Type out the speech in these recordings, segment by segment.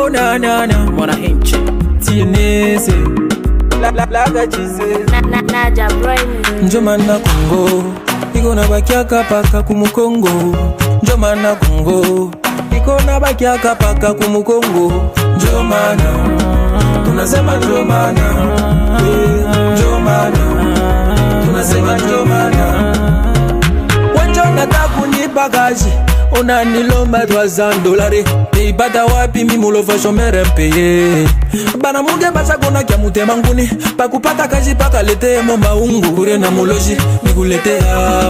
Oh na na na, mwana hinchi Tienese Laga chise Naja Brian Njomana Kongo Iko na bakiaka paka kumukongo Njomana Kongo Iko na bakiaka paka kumukongo Njomana Tunasema njomana Njomana Tunasema njomana Wanjo nataku ni bagaji Ona nilomba $300 Neibata wapi mimulova shomere mpeye Bana muge basa kona kia mutema nguni Pakupata kaji paka lete mo maungu Kure na muloji mikulete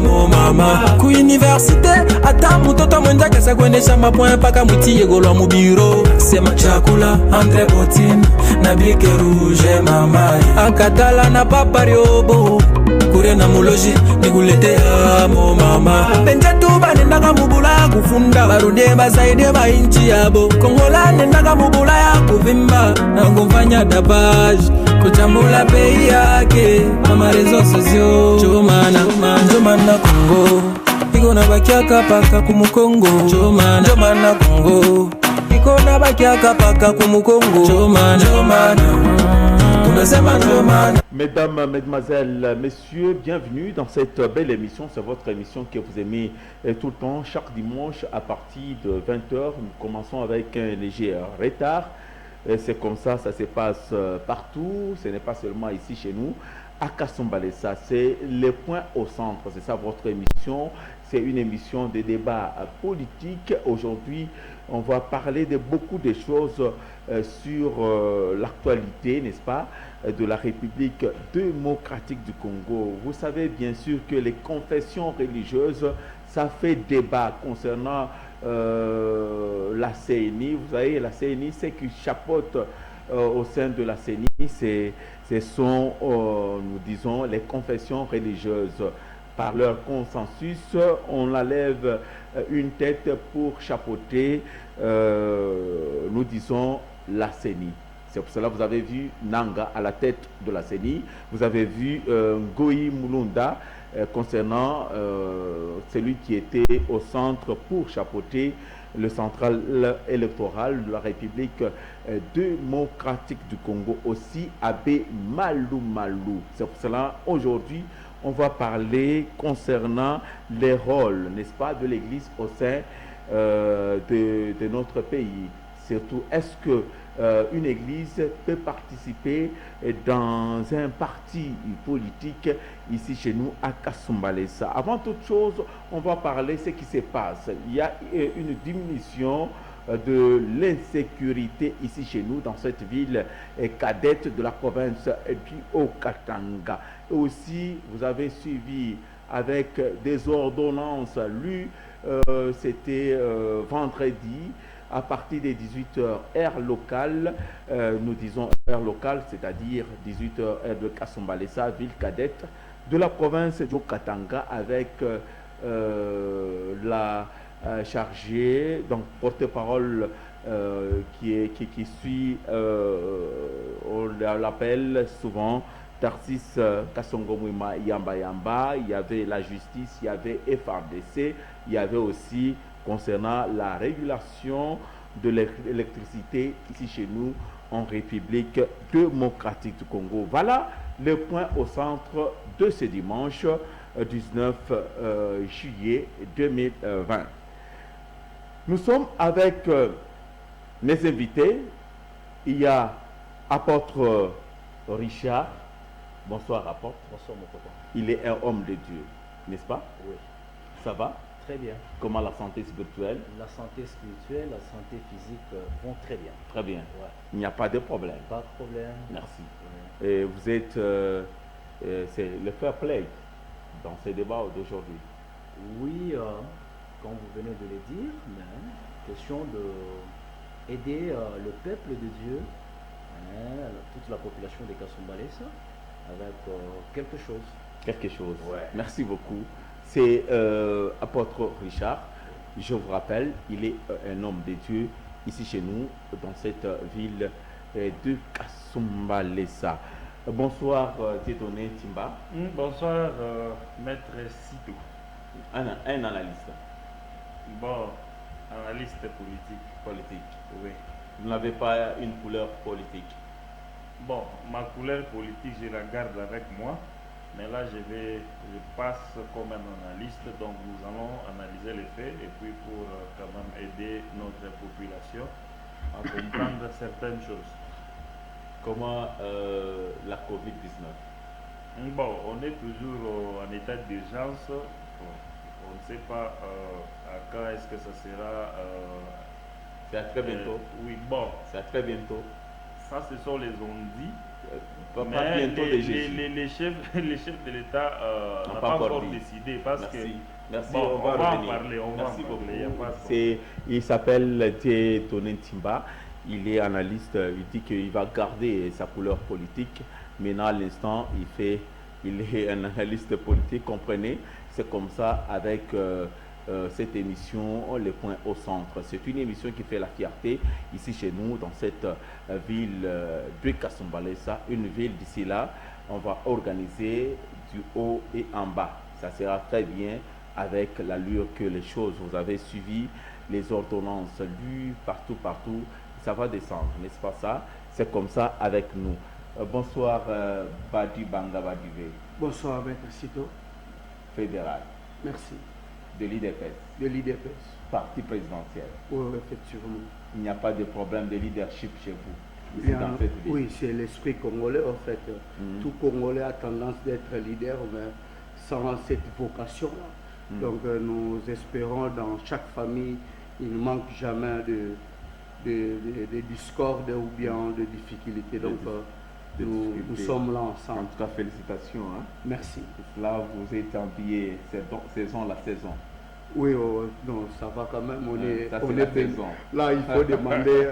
mo mama Ku universite ata mutoto mwenja kesa kwenesha mapoint Paka muti yegolo mubiro Sema chakula Andre Botin Na bike rouge mama Ankatala na papariobo Kure na muloji mikulete mo mama Benja tuba nendaka mubula kufunda Barude basaide ba inchi yabo Kongola nendaka mubula ya kuvimba Na kufanya dabaj Kuchambula pei yake Mama rezo sosio Njomana Kongo Iko na bakiaka paka kumukongo Njomana Kongo Iko na bakiaka paka kumukongo Njomana Mesdames, mesdemoiselles, messieurs, bienvenue dans cette belle émission. C'est votre émission que vous aimez tout le temps, chaque dimanche à partir de 20h. Nous commençons avec un léger retard. C'est comme ça se passe partout. Ce n'est pas seulement ici chez nous. À Kasumbalesa, c'est le point au centre. C'est ça votre émission. C'est une émission de débat politique. Aujourd'hui, on va parler de beaucoup de choses sur l'actualité, n'est-ce pas, de la République démocratique du Congo. Vous savez bien sûr que les confessions religieuses, ça fait débat concernant la CENI. Vous savez, la CENI, c'est qui chapeaute au sein de la CENI, ce sont, nous disons, les confessions religieuses. Par leur consensus, on la lève une tête pour chapeauter, nous disons, la CENI. C'est pour cela que vous avez vu Nanga à la tête de la CENI. Vous avez vu Ngoï Mulunda concernant celui qui était au centre pour chapeauter le central électoral de la République démocratique du Congo, aussi Abbé Malou Malou. C'est pour cela aujourd'hui on va parler concernant les rôles, n'est-ce pas, de l'Église au sein de notre pays. Surtout, est-ce que une Église peut participer dans un parti politique ici chez nous à Kasumbalesa? Avant toute chose, on va parler de ce qui se passe. Il y a une diminution de l'insécurité ici chez nous, dans cette ville cadette de la province du Haut-Katanga. Et aussi, vous avez suivi avec des ordonnances lues, c'était vendredi, à partir des 18h heure locale, nous disons heure locale, c'est-à-dire 18h heure de Kasumbalesa, ville cadette de la province du Haut-Katanga, avec la chargée, donc porte-parole qui suit, on l'appelle souvent Tarsis Kasongo Mwima Yamba Yamba. Il y avait la justice, il y avait FRDC, il y avait aussi concernant la régulation de l'électricité ici chez nous en République démocratique du Congo. Voilà le point au centre de ce dimanche 19 juillet 2020. Nous sommes avec mes invités. Il y a apôtre Richard. Bonsoir apôtre. Bonsoir mon papa. Il est un homme de Dieu, n'est-ce pas? Oui. Ça va? Très bien. Comment la santé spirituelle? La santé spirituelle, la santé physique vont très bien. Très bien. Ouais. Il n'y a pas de problème. Pas de problème. Merci. Ouais. Et vous êtes, c'est le fair play dans ces débats d'aujourd'hui. Oui, comme vous venez de le dire, mais question de aider le peuple de Dieu, toute la population de Kasumbalesa, avec quelque chose. Quelque chose. Ouais. Merci beaucoup. C'est apôtre Richard. Je vous rappelle, il est un homme de Dieu ici chez nous, dans cette ville de Kasumbalesa. Bonsoir, Dieudonné Timba. Bonsoir, maître Sito. Un analyste. Bon, analyste politique. Politique. Oui. Vous n'avez pas une couleur politique. Bon, ma couleur politique, je la garde avec moi. Mais là, je passe comme un analyste. Donc, nous allons analyser les faits et puis pour quand même aider notre population à comprendre certaines choses. Comment la COVID-19? Bon, on est toujours en état d'urgence. Bon, on ne sait pas à quand est-ce que ça sera. C'est à très bientôt. Oui, bon. C'est à très bientôt. Ça, ce sont les on-dit. Pas Mais bientôt les chefs de l'État n'ont pas encore décidé parce Merci. que. Merci, Bon, on va en revenir. parler. Merci beaucoup. Il y a pas de Il s'appelle Théoné Timba. Il est analyste. Il dit qu'il va garder sa couleur politique. Maintenant, à l'instant, il est un analyste politique. Comprenez, c'est comme ça avec cette émission, Les Points au Centre. C'est une émission qui fait la fierté ici chez nous, dans cette ville de Kasumbalesa, une ville d'ici là. On va organiser du haut et en bas. Ça sera très bien avec l'allure que les choses, vous avez suivi les ordonnances lues partout, ça va descendre, n'est-ce pas ça? C'est comme ça avec nous. Bonsoir Badi Banga Badivé. Bonsoir Maître Sito. Fédéral. Merci. De l'IDPS. De l'IDPS. Parti présidentiel. Oui, effectivement. Il n'y a pas de problème de leadership chez vous. Ici, Bien, dans cette ville. oui, c'est l'esprit congolais en fait. Tout Congolais a tendance d'être leader, mais sans cette vocation-là. Donc nous espérons dans chaque famille, il ne manque jamais de discorde ou bien de difficultés. Donc nous sommes là ensemble. En tout cas, félicitations. Hein. Merci. Là, vous êtes habillé saison la saison. Oui, non, ça va quand même. On est saison. Là, il faut demander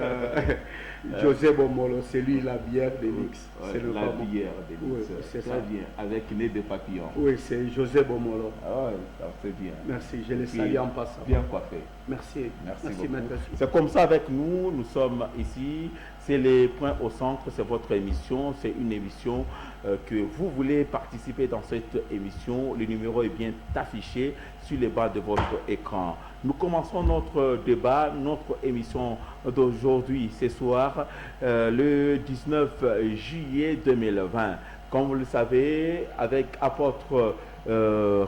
José Bomolo, c'est lui la bière d'Elix. C'est la bière d'Elix. Oui, c'est ça. bien, avec nez de papillon. Oui, c'est José Bomolo. Ah oui, c'est bien. Merci, je les salue en passant. Bien coiffé. Merci. Merci beaucoup. Maître. C'est comme ça avec nous, nous sommes ici, c'est les Points au Centre, c'est votre émission, c'est une émission que vous voulez participer dans cette émission. Le numéro est bien affiché sur les bas de votre écran. Nous commençons notre débat, notre émission d'aujourd'hui, ce soir, le 19 juillet 2020. Comme vous le savez, avec apôtre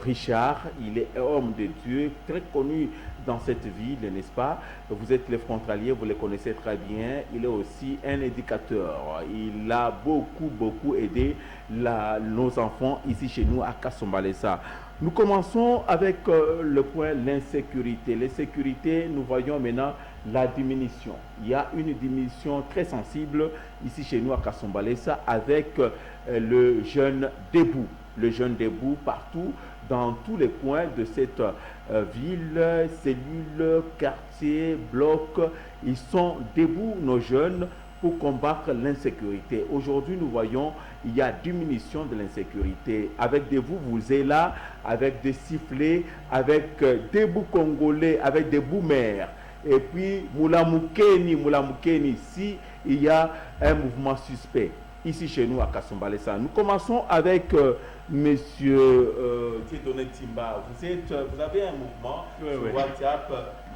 Richard, il est homme de Dieu, très connu dans cette ville, n'est-ce pas? Vous êtes les frontaliers, vous le connaissez très bien. Il est aussi un éducateur. Il a beaucoup aidé nos enfants ici chez nous à Kasumbalesa. Nous commençons avec le point l'insécurité. L'insécurité, nous voyons maintenant la diminution. Il y a une diminution très sensible ici chez nous à Kasumbalesa avec le jeune debout. Le jeune debout partout, dans tous les coins de cette ville, cellules, quartiers, blocs. Ils sont debout, nos jeunes, pour combattre l'insécurité. Aujourd'hui, nous voyons, il y a diminution de l'insécurité. Avec des vuvuzelas, avec des sifflets, avec des bouts congolais, avec des boomers. Et puis, Moulamukeni, si il y a un mouvement suspect. Ici chez nous à Kasumbalesa. Nous commençons avec monsieur Théoné Timba. Vous avez un mouvement sur WhatsApp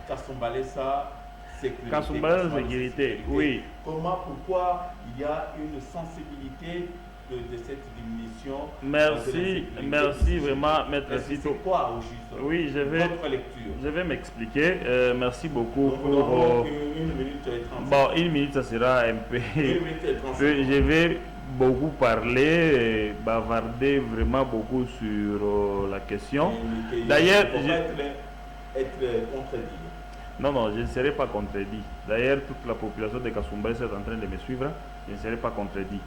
Kasumbalesa Sécurité. Kasumbalesa Sécurité, oui. Pourquoi il y a une sensibilité de cette diminution? Merci vraiment, Maître Sito. C'est quoi au juste? Oui, votre lecture. Je vais m'expliquer. Merci beaucoup pour... Une minute et 30. Bon, une minute, ça sera un peu... Je vais beaucoup parler, bavarder vraiment beaucoup sur la question. D'ailleurs... être contredit. Non, je ne serai pas contredit. D'ailleurs, toute la population de Kasumbalesa est en train de me suivre. Je ne serai pas contredit.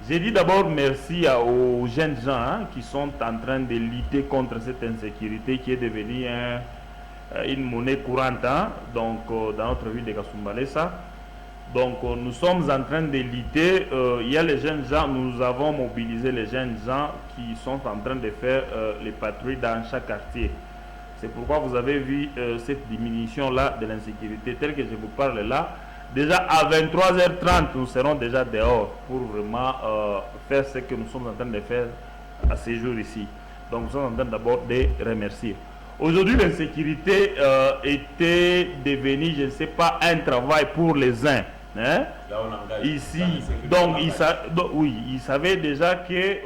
J'ai dit d'abord merci aux jeunes gens qui sont en train de lutter contre cette insécurité qui est devenue une monnaie courante donc, dans notre ville de Kasumbalesa. Donc nous sommes en train de lutter. Il y a les jeunes gens, nous avons mobilisé les jeunes gens qui sont en train de faire les patrouilles dans chaque quartier. C'est pourquoi vous avez vu cette diminution-là de l'insécurité telle que je vous parle là. Déjà à 23h30, nous serons déjà dehors pour vraiment faire ce que nous sommes en train de faire à ces jours ici. Donc nous sommes en train d'abord de remercier. Aujourd'hui, l'insécurité était devenue, je ne sais pas, un travail pour les uns. Hein? Là, on engage Ici, dans la sécurité, donc, on engage. oui, ils savaient déjà que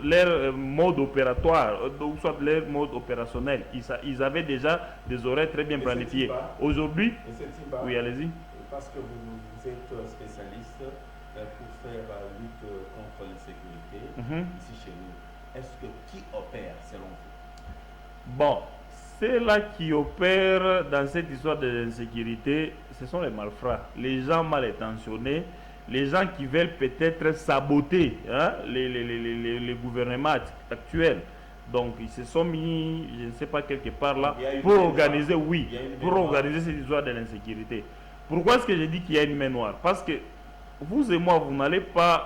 leur mode opératoire, ou soit leur mode opérationnel, ils avaient déjà des horaires très bien Et planifiés. c'est pas- Aujourd'hui, Et c'est Timba, oui, allez-y. parce que vous êtes spécialiste pour faire lutte contre l'insécurité Mhm. ici chez nous. Est-ce que qui opère selon vous? Bon, ceux-là qui opèrent dans cette histoire de l'insécurité, ce sont les malfrats, les gens mal intentionnés, les gens qui veulent peut-être saboter hein, les gouvernements actuels. Donc ils se sont mis, je ne sais pas, quelque part là, Il y a une pour main organiser, noire. oui, Il y a une main pour noire. organiser cette histoire de l'insécurité. Pourquoi est-ce que je dis qu'il y a une main noire? Parce que vous et moi, vous n'allez pas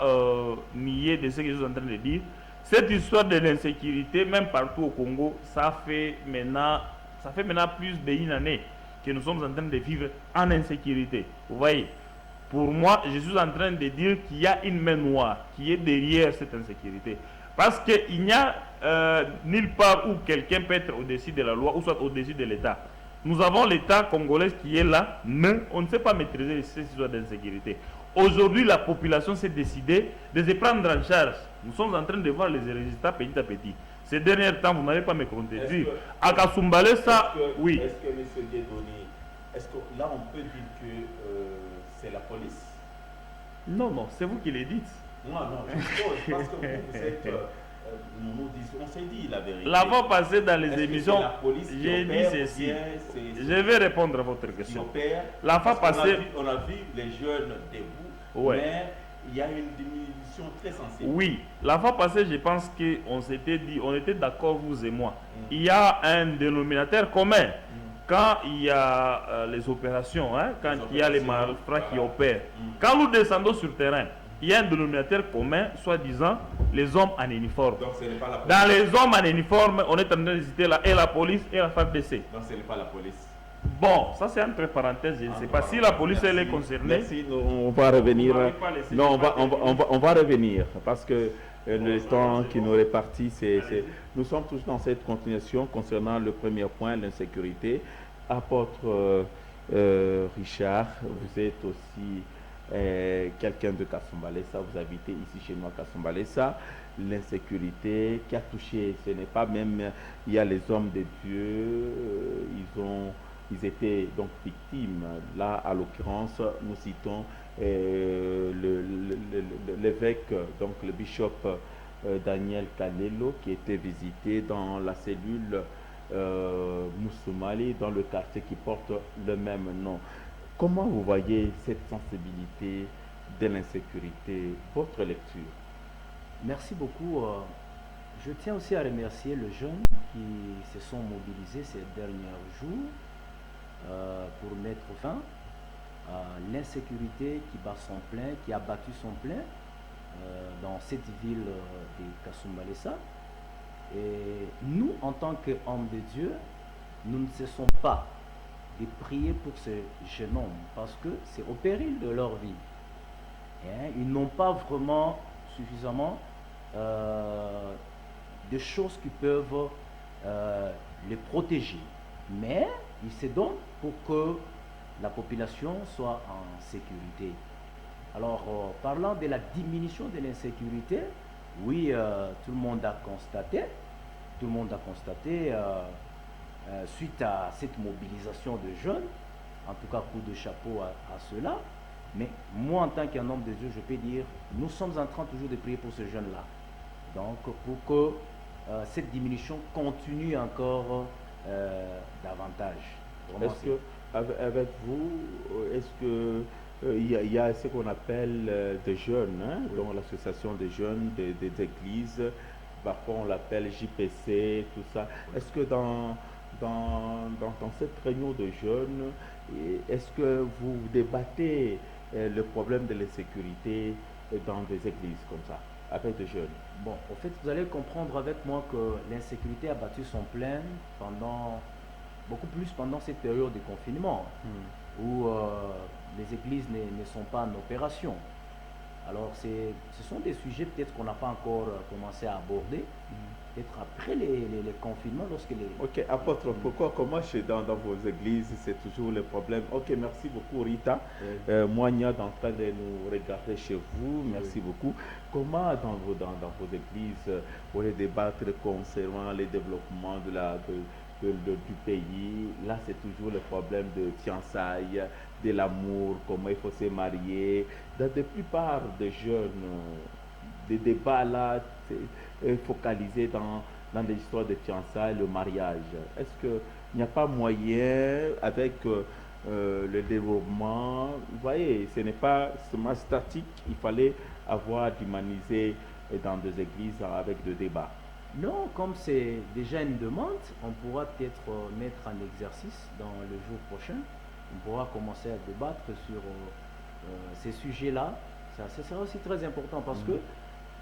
nier de ce que je suis en train de dire. Cette histoire de l'insécurité, même partout au Congo, ça fait maintenant plus d'une année que nous sommes en train de vivre en insécurité. Vous voyez, pour moi, je suis en train de dire qu'il y a une main noire qui est derrière cette insécurité. Parce qu'il n'y a nulle part où quelqu'un peut être au-dessus de la loi ou soit au-dessus de l'État. Nous avons l'État congolais qui est là, mais on ne sait pas maîtriser cette situation d'insécurité. Aujourd'hui, la population s'est décidée de se prendre en charge. Nous sommes en train de voir les résultats petit à petit. Ces derniers temps, vous n'allez pas me contredire. À Kasumbalé, ça, oui. Est-ce que M. Guédoni, est-ce que là on peut dire que c'est la police? Non, non, c'est vous qui le dites. Non, je suppose, parce que vous êtes. On s'est dit la vérité. La fois passée dans les Est-ce que émissions, c'est la police qui j'ai dit opère, ceci. ou bien c'est- Je vais répondre à votre qui question. opère? La fois Parce qu'on passée, on a vu les jeunes debout, Ouais. mais il y a une diminution très sensible. oui, la fois passée, je pense qu'on s'était dit, on était d'accord, vous et moi. Il y a un dénominateur commun. Quand il y a les opérations, hein, quand il y a les malfrats qui opèrent, quand nous descendons sur le terrain, il y a un dénominateur commun, soi-disant les hommes en uniforme. Donc ce n'est pas la police. Dans les hommes en uniforme, on est en train de citer et la police et la FARDC. Donc ce n'est pas la police. Bon, ça c'est entre parenthèses, je ne sais pas si la police elle est concernée. Merci, on va revenir. Vous m'avez pas laissé Non, on parler. va revenir parce que le temps qui nous est réparti, nous sommes tous dans cette continuation concernant le premier point, l'insécurité. Apôtre Richard, vous êtes aussi quelqu'un de Kasumbalesa, vous habitez ici chez nous à Kasumbalesa. L'insécurité qui a touché, ce n'est pas même, il y a les hommes de Dieu, ils étaient donc victimes. Là, à l'occurrence, nous citons l'évêque, donc le bishop Daniel Canelo, qui était visité dans la cellule Moussoumali, dans le quartier qui porte le même nom. Comment vous voyez cette sensibilité de l'insécurité, votre lecture? Merci beaucoup. Je tiens aussi à remercier les jeunes qui se sont mobilisés ces derniers jours pour mettre fin à l'insécurité qui bat son plein, qui a battu son plein dans cette ville de Kasumbalesa. Et nous, en tant qu'hommes de Dieu, nous ne cessons pas de prier pour ces jeunes hommes parce que c'est au péril de leur vie. Hein, ils n'ont pas vraiment suffisamment de choses qui peuvent les protéger. Mais ils se donnent pour que la population soit en sécurité. Alors, parlant de la diminution de l'insécurité, oui, tout le monde a constaté, suite à cette mobilisation de jeunes, en tout cas coup de chapeau à cela. Mais moi, en tant qu'un homme de Dieu, je peux dire, nous sommes en train toujours de prier pour ces jeunes-là. Donc, pour que cette diminution continue encore davantage. Est-ce que, avec vous, est-ce que il y a ce qu'on appelle des jeunes, hein, Oui. dont l'association des jeunes des églises, parfois on l'appelle JPC, tout ça. Est-ce que dans cette réunion de jeunes, est-ce que vous débattez le problème de l'insécurité dans des églises comme ça, avec des jeunes? Bon, au fait, vous allez comprendre avec moi que l'insécurité a battu son plein beaucoup plus pendant cette période de confinement, où les églises ne sont pas en opération. Alors, ce sont des sujets peut-être qu'on n'a pas encore commencé à aborder. Peut-être après les confinements, lorsque les... Ok, apôtre, pourquoi, comment dans vos églises, c'est toujours le problème? Ok, merci beaucoup Rita. Moigna en train de nous regarder chez vous, merci beaucoup. Comment dans vos églises, vous allez débattre concernant les développements du pays? Là, c'est toujours le problème de fiançailles, de l'amour, comment il faut se marier. Dans la plupart des jeunes, des débats là, focalisés dans des histoires de fiançailles, le mariage. Est-ce qu'il n'y a pas moyen, avec le développement, vous voyez, ce n'est pas seulement statique, il fallait avoir d'humaniser dans des églises avec des débats? Non, comme c'est déjà une demande, on pourra peut-être mettre en exercice dans le jour prochain. On pourra commencer à débattre sur ces sujets-là. Ça sera aussi très important parce que...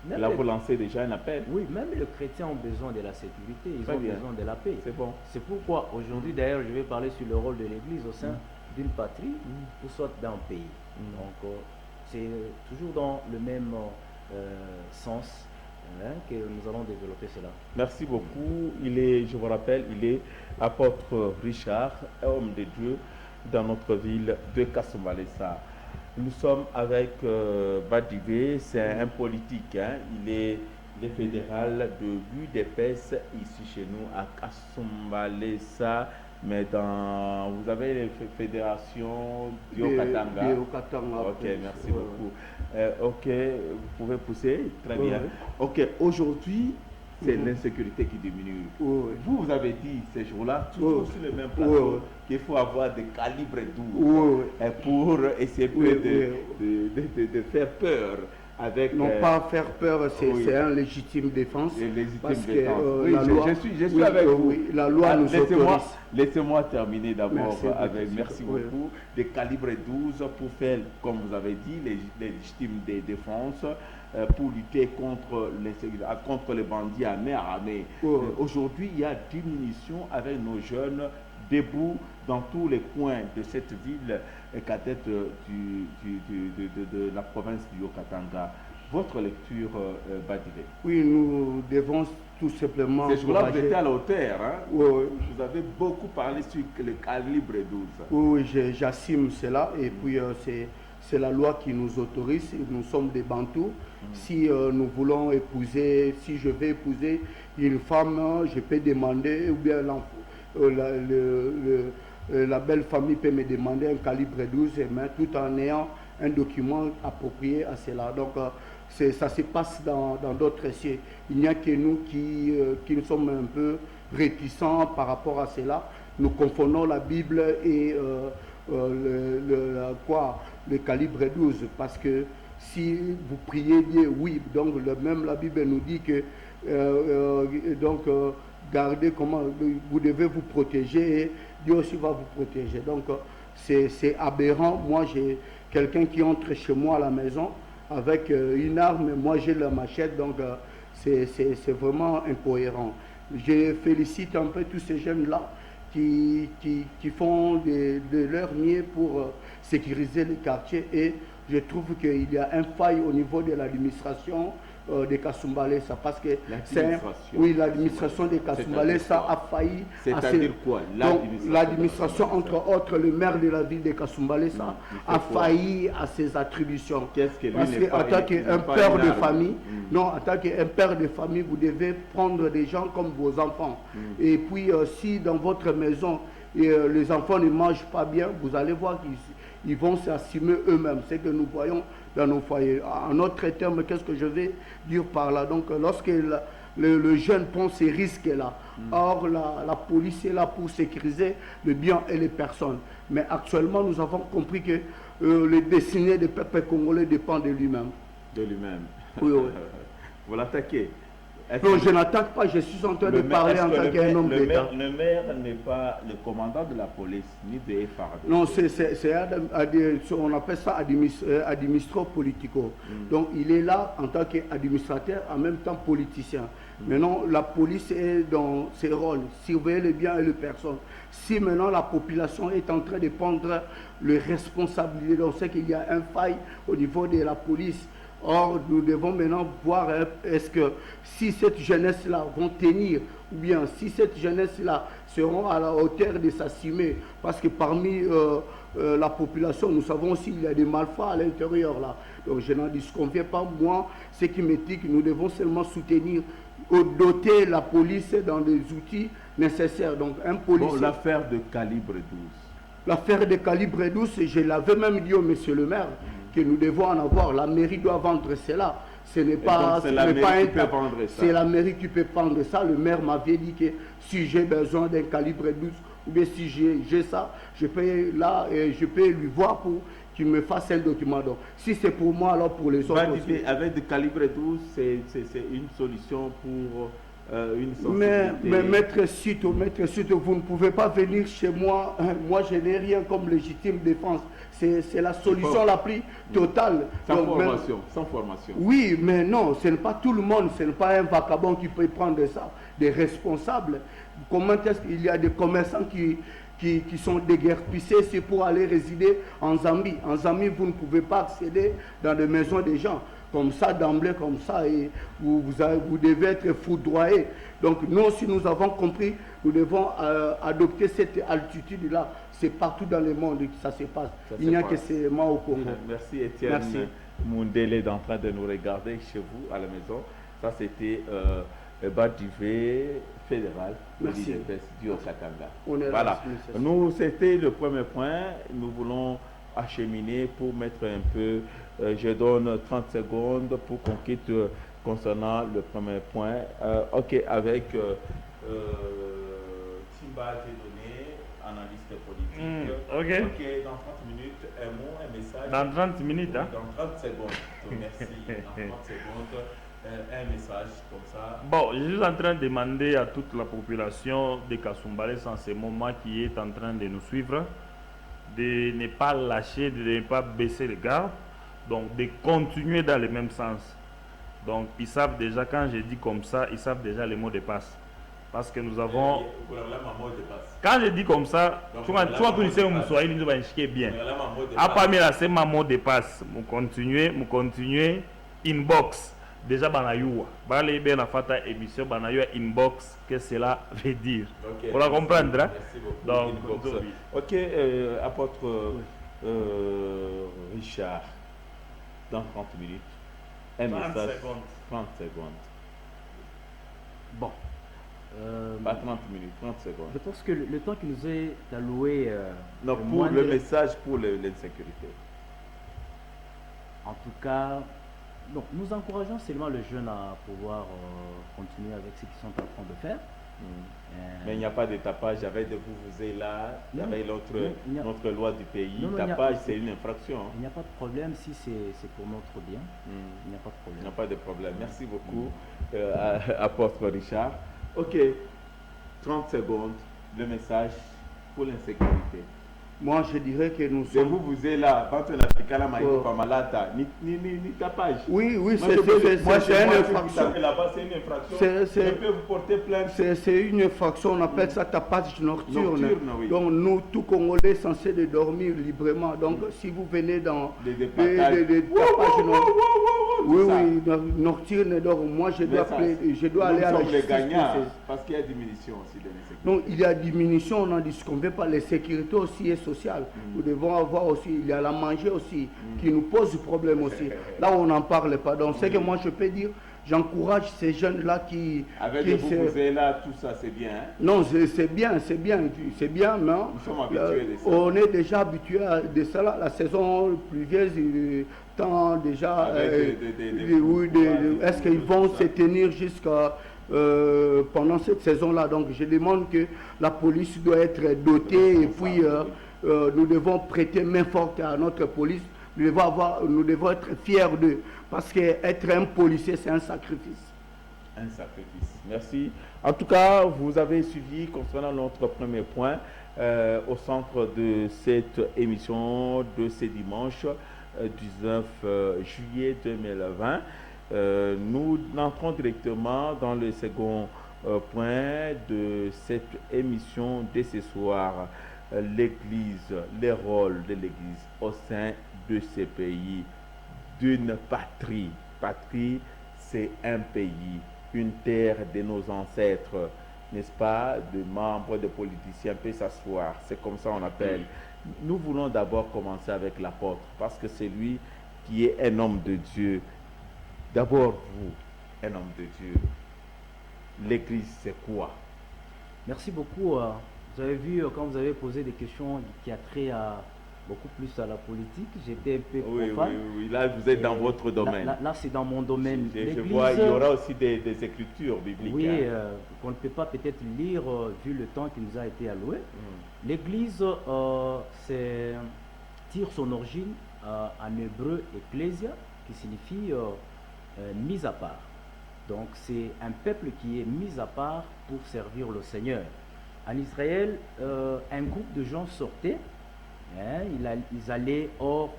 Là, vous lancez déjà un appel. Oui, même les chrétiens ont besoin de la sécurité, ils ont besoin de la paix. C'est bon. C'est pourquoi aujourd'hui, d'ailleurs, je vais parler sur le rôle de l'Église au sein d'une patrie ou soit d'un pays. Donc, c'est toujours dans le même sens que nous allons développer cela. Merci beaucoup. Je vous rappelle, il est apôtre Richard, homme de Dieu dans notre ville de Kasumbalesa. Nous sommes avec Badibé, c'est un politique, hein. Il est fédéral de l'UDPS ici chez nous à Kasumbalesa, mais vous avez les fédérations du Okatanga. Ok, merci beaucoup. Ok, vous pouvez pousser, très bien. Ok, aujourd'hui, c'est l'insécurité qui diminue. Vous avez dit ces jours-là, toujours sur le même plateau, qu'il faut avoir des calibres 12 pour essayer de faire peur. Non pas faire peur, c'est un légitime défense. Parce que la loi, je suis avec vous. La loi nous autorise. Laissez-moi terminer d'abord avec, merci beaucoup, des calibres 12 pour faire, comme vous avez dit, les légitimes défenses pour lutter contre les bandits à main armée. Aujourd'hui, il y a diminution avec nos jeunes debout dans tous les coins de cette ville cadette de la province du Haut-Katanga. Votre lecture, Badibé? Oui, nous devons tout simplement... Ces jours-là, vous étiez à la hauteur. Hein? Vous avez beaucoup parlé sur le calibre 12. Oui, j'assume cela. Et puis, c'est la loi qui nous autorise. Nous sommes des Bantous. Si nous voulons épouser, si je vais épouser une femme, je peux demander, ou bien la belle famille peut me demander un calibre 12, mais tout en ayant un document approprié à cela. Donc, ça se passe dans d'autres cieux. Il n'y a que nous qui sommes un peu réticents par rapport à cela. Nous confondons la Bible et le calibre 12, parce que si vous priez Dieu, oui, donc même la Bible nous dit que gardez comment vous devez vous protéger et Dieu aussi va vous protéger. Donc c'est aberrant. Moi, j'ai quelqu'un qui entre chez moi à la maison avec une arme, moi j'ai la machette, donc c'est vraiment incohérent. Je félicite un peu tous ces jeunes-là qui font de leur mieux pour sécuriser les quartiers, et je trouve qu'il y a un faille au niveau de l'administration de Kasumbalesa, parce que l'administration de Kasumbalesa a failli. C'est-à-dire quoi? L'administration, entre autres, le maire de la ville de Kasumbalesa a failli à ses attributions. Parce qu'en tant qu'un père de famille, en tant qu'un père de famille, vous devez prendre des gens comme vos enfants. Et puis, si dans votre maison, les enfants ne mangent pas bien, vous allez voir qu'ils vont s'assumer eux-mêmes. C'est que nous voyons dans nos foyers. En autre terme, qu'est-ce que je vais dire par là? Donc, lorsque le jeune prend ces risques-là, or la police est là pour sécuriser le bien et les personnes. Mais actuellement, nous avons compris que le destin des peuples congolais dépend de lui-même. De lui-même. Oui. Vous l'attaquez? Non, je n'attaque pas, je suis en train de parler en tant qu'un homme d'État. Le maire n'est pas le commandant de la police, ni de FARDC. Non, on appelle ça administrateur politico. Donc il est là en tant qu'administrateur, en même temps politicien. Maintenant, la police est dans ses rôles, surveiller le bien et les personnes. Si maintenant la population est en train de prendre les responsabilités, on sait qu'il y a un faille au niveau de la police. Or, nous devons maintenant voir est-ce que si cette jeunesse-là vont tenir, ou bien si cette jeunesse-là seront à la hauteur de s'assumer, parce que parmi la population, nous savons aussi qu'il y a des malfrats à l'intérieur là. Donc je n'en disconviens pas. Moi, ce qui me dit que nous devons seulement soutenir, doter la police dans des outils nécessaires. Donc un policier... Bon, l'affaire de calibre 12. L'affaire de calibre 12, je l'avais même dit au monsieur le maire, que nous devons en avoir. La mairie doit vendre cela. Ce n'est pas, c'est la mairie qui peut vendre ça. C'est la mairie qui peut prendre ça. Le maire m'avait dit que si j'ai besoin d'un calibre 12, ou bien si j'ai ça, je peux lui voir pour qu'il me fasse un document. Donc, si c'est pour moi, alors pour les autres aussi. Avec des calibres 12, c'est une solution pour une mais sensibilité. maître Sito, vous ne pouvez pas venir chez moi. Moi, je n'ai rien comme légitime défense. C'est la solution la plus totale. Sans Donc, formation, sans formation. Oui, mais non, ce n'est pas tout le monde, ce n'est pas un vagabond qui peut prendre ça. Des responsables. Comment est-ce qu'il y a des commerçants qui sont déguerpissés, c'est pour aller résider en Zambie. En Zambie, vous ne pouvez pas accéder dans des maisons des gens. Comme ça, d'emblée, comme ça, et vous devez être foudroyé. Donc, nous, si nous avons compris, nous devons adopter cette altitude-là. C'est partout dans le monde que ça se passe. Il n'y a que seulement au Congo. Merci Étienne. Merci. Moundele est en train de nous regarder chez vous à la maison. Ça, c'était Badivé fédéral Merci. du Osakanga. Voilà. Nous, c'était le premier point. Nous voulons acheminer pour mettre un peu. Je donne 30 secondes pour qu'on quitte concernant le premier point. Ok, avec Timba Dieudonné, analyste politique. Ok, dans 30 minutes, un mot, un message. Dans 30 minutes, hein? Dans 30 secondes. Merci. Dans 30 secondes, un message comme ça. Bon, je suis en train de demander à toute la population de Kasumbalès en ce moment qui est en train de nous suivre de ne pas lâcher, de ne pas baisser les gardes, donc de continuer dans le même sens. Donc ils savent déjà, quand je dis comme ça, ils savent déjà les mots de passe. Parce que nous avons... Quand je dis comme ça, tu vois, tu sais, nous sommes bien. Après, c'est ma mot de passe. Nous continuer, inbox. Déjà, banayua. Balé bien la fata émission, banayua inbox, que cela veut dire. Okay, pour la comprendre, hein? Donc, ok, apôtre Richard, dans 30 minutes, un 30 message. secondes. 30 secondes. Bon. Pas 30 minutes, 30 secondes. Je pense que le temps qui nous est alloué... non, pour le message pour l'insécurité. En tout cas, donc, nous encourageons seulement les jeunes à pouvoir continuer avec ce qu'ils sont en train de faire. Mais il n'y a pas de tapage avec de vous là, avec notre loi du pays. Non, tapage, c'est une infraction. Il n'y a pas de problème si c'est pour notre bien. Il n'y a pas de problème. Il n'y a pas de problème. Merci beaucoup, apôtre Richard. Ok, 30 secondes, le message pour l'insécurité. Moi, je dirais que nous sommes... vous êtes là, quand on a fait la maïs, pas malade, ni tapage. Oui, c'est une infraction. C'est une infraction. Je peux vous porter plainte. C'est une infraction, on appelle ça tapage nocturne. Oui. Donc, nous, tout Congolais, censés de dormir librement. Donc, si vous venez dans des tapages nocturnes, donc moi, je dois aller à la justice. Parce qu'il y a diminution aussi de l'insécurité. Donc, il y a diminution, on n'en disconvient pas. La sécurité aussi est sociale. Nous devons avoir aussi, il y a la manger aussi, qui nous pose problème aussi. Là, on n'en parle pas. Donc, c'est que moi, je peux dire, j'encourage ces jeunes-là qui... Avec le vous là, tout ça, c'est bien. Hein? Non, c'est bien, mais nous sommes habitués de ça. On est déjà habitués de cela. La saison pluvieuse, il tend déjà... Est-ce qu'ils vont se tenir jusqu'à... pendant cette saison-là. Donc je demande que la police doit être dotée et puis nous devons prêter main forte à notre police. Nous devons être fiers d'eux parce qu'être un policier, c'est un sacrifice. Un sacrifice. Merci. En tout cas, vous avez suivi concernant notre premier point au centre de cette émission de ce dimanche 19 juillet 2020. Nous entrons directement dans le second point de cette émission de ce soir, l'Église, les rôles de l'Église au sein de ces pays d'une patrie. Patrie, c'est un pays, une terre de nos ancêtres, n'est-ce pas? De membres, de politiciens peuvent s'asseoir. C'est comme ça on appelle. Nous voulons d'abord commencer avec l'apôtre, parce que c'est lui qui est un homme de Dieu. D'abord vous, un homme de Dieu. L'Église, c'est quoi? Merci beaucoup. Vous avez vu, quand vous avez posé des questions qui a trait à beaucoup plus à la politique, j'étais un peu profane. Oui, là vous êtes dans votre domaine. Là, c'est dans mon domaine. Je vois, il y aura aussi des écritures bibliques. Oui, qu'on ne peut pas peut-être lire vu le temps qui nous a été alloué. L'Église tire son origine en hébreu ecclésia, qui signifie mise à part. Donc c'est un peuple qui est mis à part pour servir le Seigneur. En Israël, un groupe de gens sortaient, ils allaient hors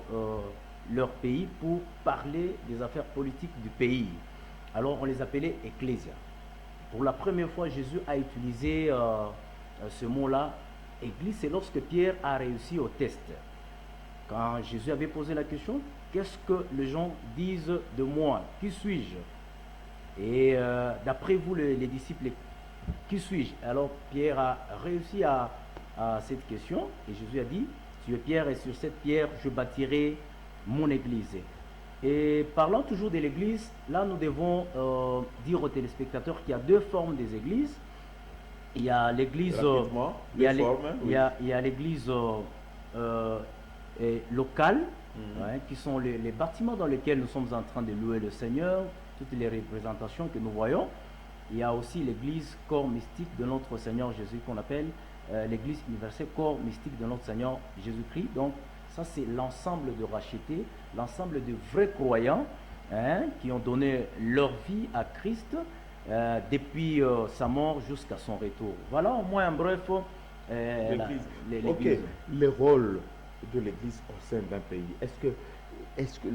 leur pays pour parler des affaires politiques du pays. Alors on les appelait ecclésia. Pour la première fois, Jésus a utilisé ce mot-là, église, c'est lorsque Pierre a réussi au test. Quand Jésus avait posé la question, qu'est-ce que les gens disent de moi? Qui suis-je? Et d'après vous, les disciples, qui suis-je? Alors Pierre a réussi à cette question et Jésus a dit, tu es Pierre et sur cette pierre je bâtirai mon église. Et parlant toujours de l'église, là nous devons dire aux téléspectateurs qu'il y a deux formes des églises. Il y a l'église l'église locale, qui sont les bâtiments dans lesquels nous sommes en train de louer le Seigneur, toutes les représentations que nous voyons. Il y a aussi l'église corps mystique de notre Seigneur Jésus qu'on appelle l'église universelle corps mystique de notre Seigneur Jésus-Christ. Donc ça c'est l'ensemble de rachetés, l'ensemble de vrais croyants qui ont donné leur vie à Christ depuis sa mort jusqu'à son retour. Voilà au moins en bref l'église. Ok, le rôle de l'église au sein d'un pays. Est-ce que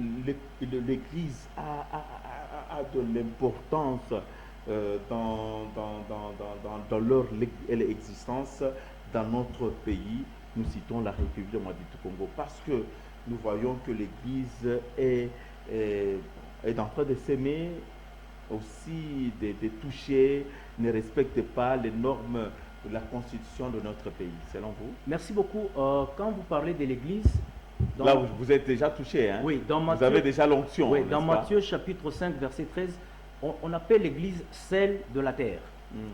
l'église a de l'importance dans leur existence dans notre pays? Nous citons la République démocratique du Congo parce que nous voyons que l'église est en train de s'aimer aussi, de toucher, ne respecte pas les normes de la constitution de notre pays, selon vous? Merci beaucoup. Quand vous parlez de l'église... Là, vous êtes déjà touché, hein? Oui, dans Matthieu, vous avez déjà l'onction. Oui, dans Matthieu chapitre 5, verset 13, on appelle l'église sel de la terre.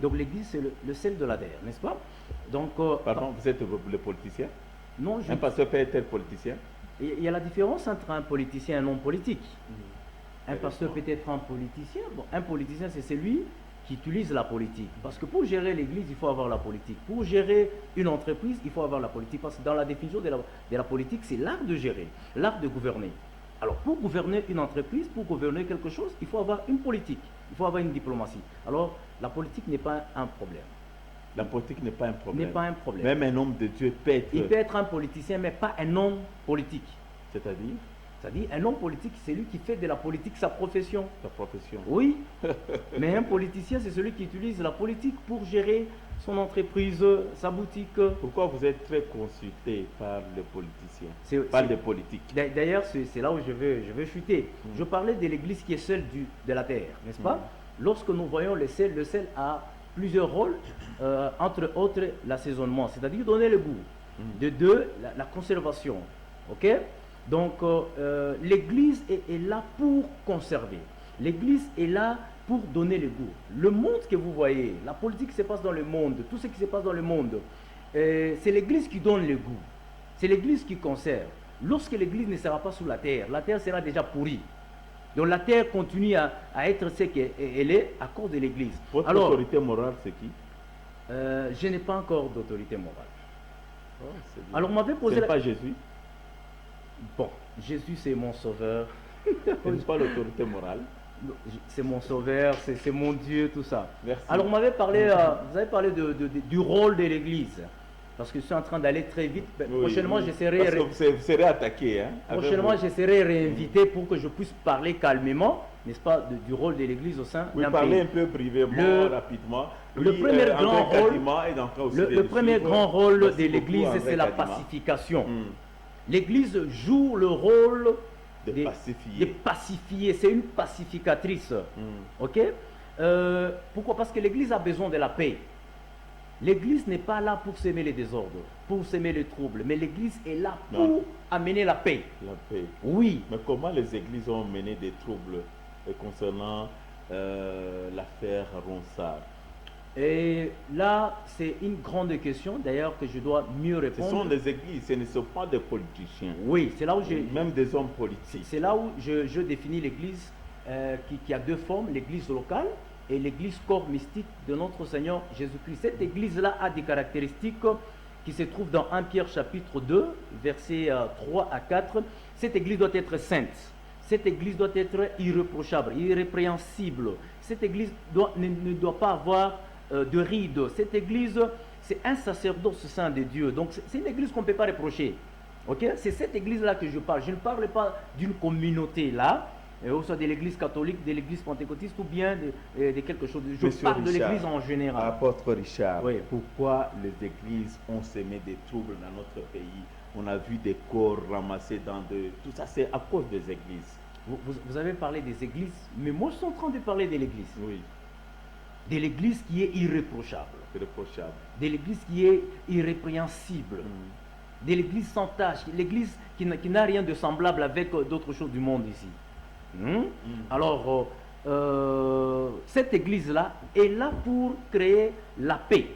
Donc l'église, c'est le sel de la terre, n'est-ce pas? Donc, pardon, vous êtes le politicien? Non, un pasteur peut être politicien? Il y a la différence entre un politicien et un non politique. Un pasteur peut être un politicien. Bon, un politicien, c'est celui qui utilise la politique. Parce que pour gérer l'église, il faut avoir la politique. Pour gérer une entreprise, il faut avoir la politique. Parce que dans la définition de la politique, c'est l'art de gérer, l'art de gouverner. Alors, pour gouverner une entreprise, pour gouverner quelque chose, il faut avoir une politique, il faut avoir une diplomatie. Alors, la politique n'est pas un problème. La politique n'est pas un problème. N'est pas un problème. Même un homme de Dieu peut être... Il peut être un politicien, mais pas un homme politique. C'est-à-dire? C'est-à-dire, un homme politique, c'est lui qui fait de la politique sa profession. Sa profession. Oui. Mais un politicien, c'est celui qui utilise la politique pour gérer son entreprise, sa boutique. Pourquoi vous êtes très consulté par les politiciens, par les politiques? D'ailleurs, c'est là où je veux chuter. Je parlais de l'église qui est seule de la terre, n'est-ce pas? Lorsque nous voyons le sel a plusieurs rôles, entre autres l'assaisonnement, c'est-à-dire donner le goût. De deux, la conservation. Ok? Donc, l'église est là pour conserver. L'église est là pour donner le goût. Le monde que vous voyez, la politique qui se passe dans le monde, tout ce qui se passe dans le monde, c'est l'église qui donne le goût. C'est l'église qui conserve. Lorsque l'église ne sera pas sous la terre sera déjà pourrie. Donc la terre continue à être ce qu'elle est à cause de l'église. Votre autorité morale, c'est qui? Je n'ai pas encore d'autorité morale. Oh, alors on m'avait posé pas Jésus? Bon, Jésus c'est mon sauveur. Ce n'est pas l'autorité morale. C'est mon sauveur, c'est mon Dieu, tout ça. Merci. Alors vous avez parlé du rôle de l'église. Parce que je suis en train d'aller très vite. Prochainement, j'essaierai... Vous serez attaqué. Hein, prochainement, j'essaierai réinvité pour que je puisse parler calmement, n'est-ce pas, du rôle de l'église au sein d'un pays. Oui, parlez un peu brièvement, rapidement. Le premier grand rôle de l'église, c'est la pacification. L'église joue le rôle pacifier. De pacifier. C'est une pacificatrice. Ok? Pourquoi? Parce que l'Église a besoin de la paix. L'Église n'est pas là pour s'aimer les désordres, pour s'aimer les troubles, mais l'Église est là pour amener la paix. La paix. Oui. Mais comment les églises ont mené des troubles concernant l'affaire Ronsard? Et là, c'est une grande question, d'ailleurs, que je dois mieux Ce répondre. sont des églises, ce ne sont pas des politiciens. Oui, c'est là où Même des hommes politiques. c'est là où je définis l'Église qui a deux formes, l'Église locale et l'Église corps mystique de notre Seigneur Jésus-Christ. Cette Église-là a des caractéristiques qui se trouvent dans 1 Pierre chapitre 2, versets 3 à 4. Cette Église doit être sainte. Cette Église doit être irréprochable, irrépréhensible. Cette Église ne doit pas avoir de rides. Cette Église, c'est un sacerdoce saint de Dieu. Donc c'est une Église qu'on ne peut pas reprocher. Okay? C'est cette Église-là que je parle. Je ne parle pas d'une communauté là, ou soit de l'Église catholique, de l'Église pentecôtiste ou bien de quelque chose. Je parle de l'Église en général. Apôtre Richard, Oui. pourquoi les églises ont semé des troubles dans notre pays? On a vu des corps ramassés dans de... Tout ça, c'est à cause des églises. Vous avez parlé des églises, mais moi je suis en train de parler de l'Église. Oui, De l'Église qui est irréprochable. c'est reprochable. De l'Église qui est irrépréhensible. De l'Église sans tâche. L'Église qui n'a rien de semblable avec d'autres choses du monde ici. Alors, cette Église-là est là pour créer la paix.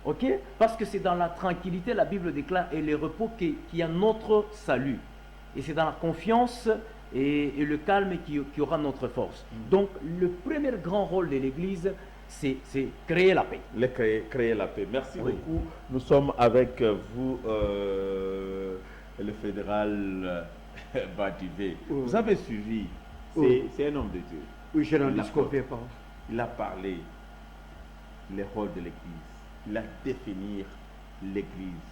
Ok? Parce que c'est dans la tranquillité, la Bible déclare, et le repos qu'il y a notre salut. Et c'est dans la confiance et le calme qui aura notre force. Donc, le premier grand rôle de l'Église, c'est créer la paix. Créer la paix. Merci Oui. beaucoup. Nous sommes avec vous, le fédéral Badivé. Vous avez suivi. C'est un homme de Dieu. Oui, je n'en Il a disconviens pas. Il a parlé les rôles de l'Église. Il a défini l'Église.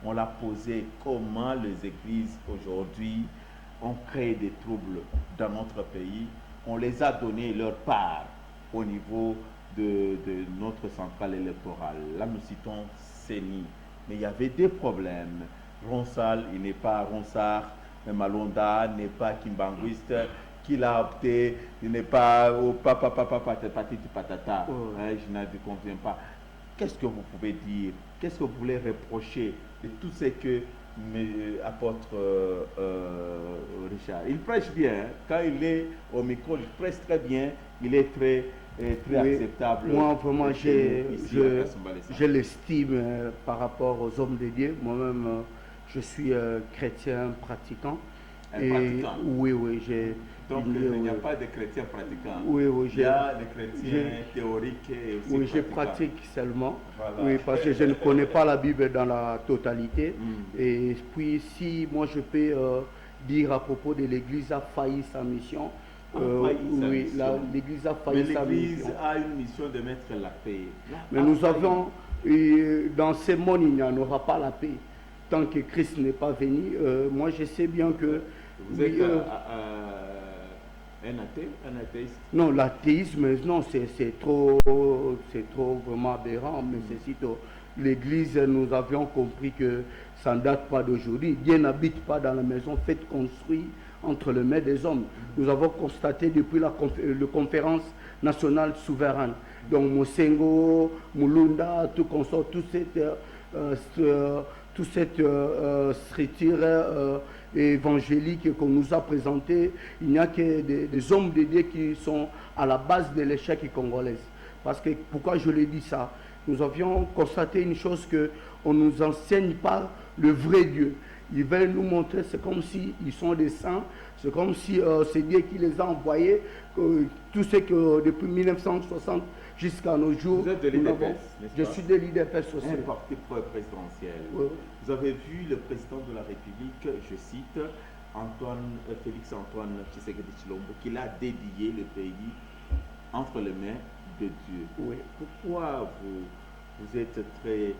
On l'a posé comment les églises aujourd'hui ont créé des troubles dans notre pays. On les a donné leur part au niveau de notre centrale électorale. Là, nous citons CENI. Mais il y avait des problèmes. Ronsal, il n'est pas Ronsard. Malonda n'est pas kimbanguiste. Qu'il a opté, il n'est pas au patata. Je n'en conviens pas. Qu'est-ce que vous pouvez dire? Qu'est-ce que vous voulez reprocher de tout ce que apporte Richard? Il prêche bien. Hein? Quand il est au micro, il prêche très bien. Il est très acceptable. Moi, vraiment, je l'estime par rapport aux hommes de Dieu. Moi-même, je suis chrétien pratiquant. Pratiquant. Oui. Donc, il n'y a pas de chrétiens pratiquants. Oui. Il y a des chrétiens théoriques et aussi Oui, je pratiquants. pratique seulement. Voilà. Oui, parce que je ne connais pas la Bible dans la totalité. Et puis, si moi je peux dire à propos de l'Église a failli sa mission. Oui, l'Église a failli sa mission. Mais l'Église a une mission de mettre la paix. Mais nous avons, dans ce monde, il n'y en aura pas la paix. Tant que Christ n'est pas venu, moi je sais bien que... Vous êtes un athée, un athéiste? Non, l'athéisme, non, c'est trop vraiment aberrant. Mais c'est sitôt l'Église, nous avions compris que ça ne date pas d'aujourd'hui. Dieu n'habite pas dans la maison faite construite entre les mains des hommes. Nous avons constaté depuis la conférence nationale souveraine. Donc Mosengo, Mulunda, tout consort, toute cette structure évangélique qu'on nous a présentée, il n'y a que des hommes de Dieu qui sont à la base de l'échec congolais. Parce que, pourquoi je le dis ça? Nous avions constaté une chose, qu'on ne nous enseigne pas le vrai Dieu. Ils veulent nous montrer, c'est comme s'ils sont des saints, c'est comme si c'est Dieu qui les a envoyés, tout ce que depuis 1960 jusqu'à nos jours. Vous êtes de l'IDPS, n'est-ce pas? Je suis de l'IDPS aussi. Un parti présidentiel. Oui. Vous avez vu le président de la République, je cite, Félix Antoine Tshisekedi Tshilombo, qu'il a dédié le pays entre les mains de Dieu. Oui. Pourquoi vous êtes très...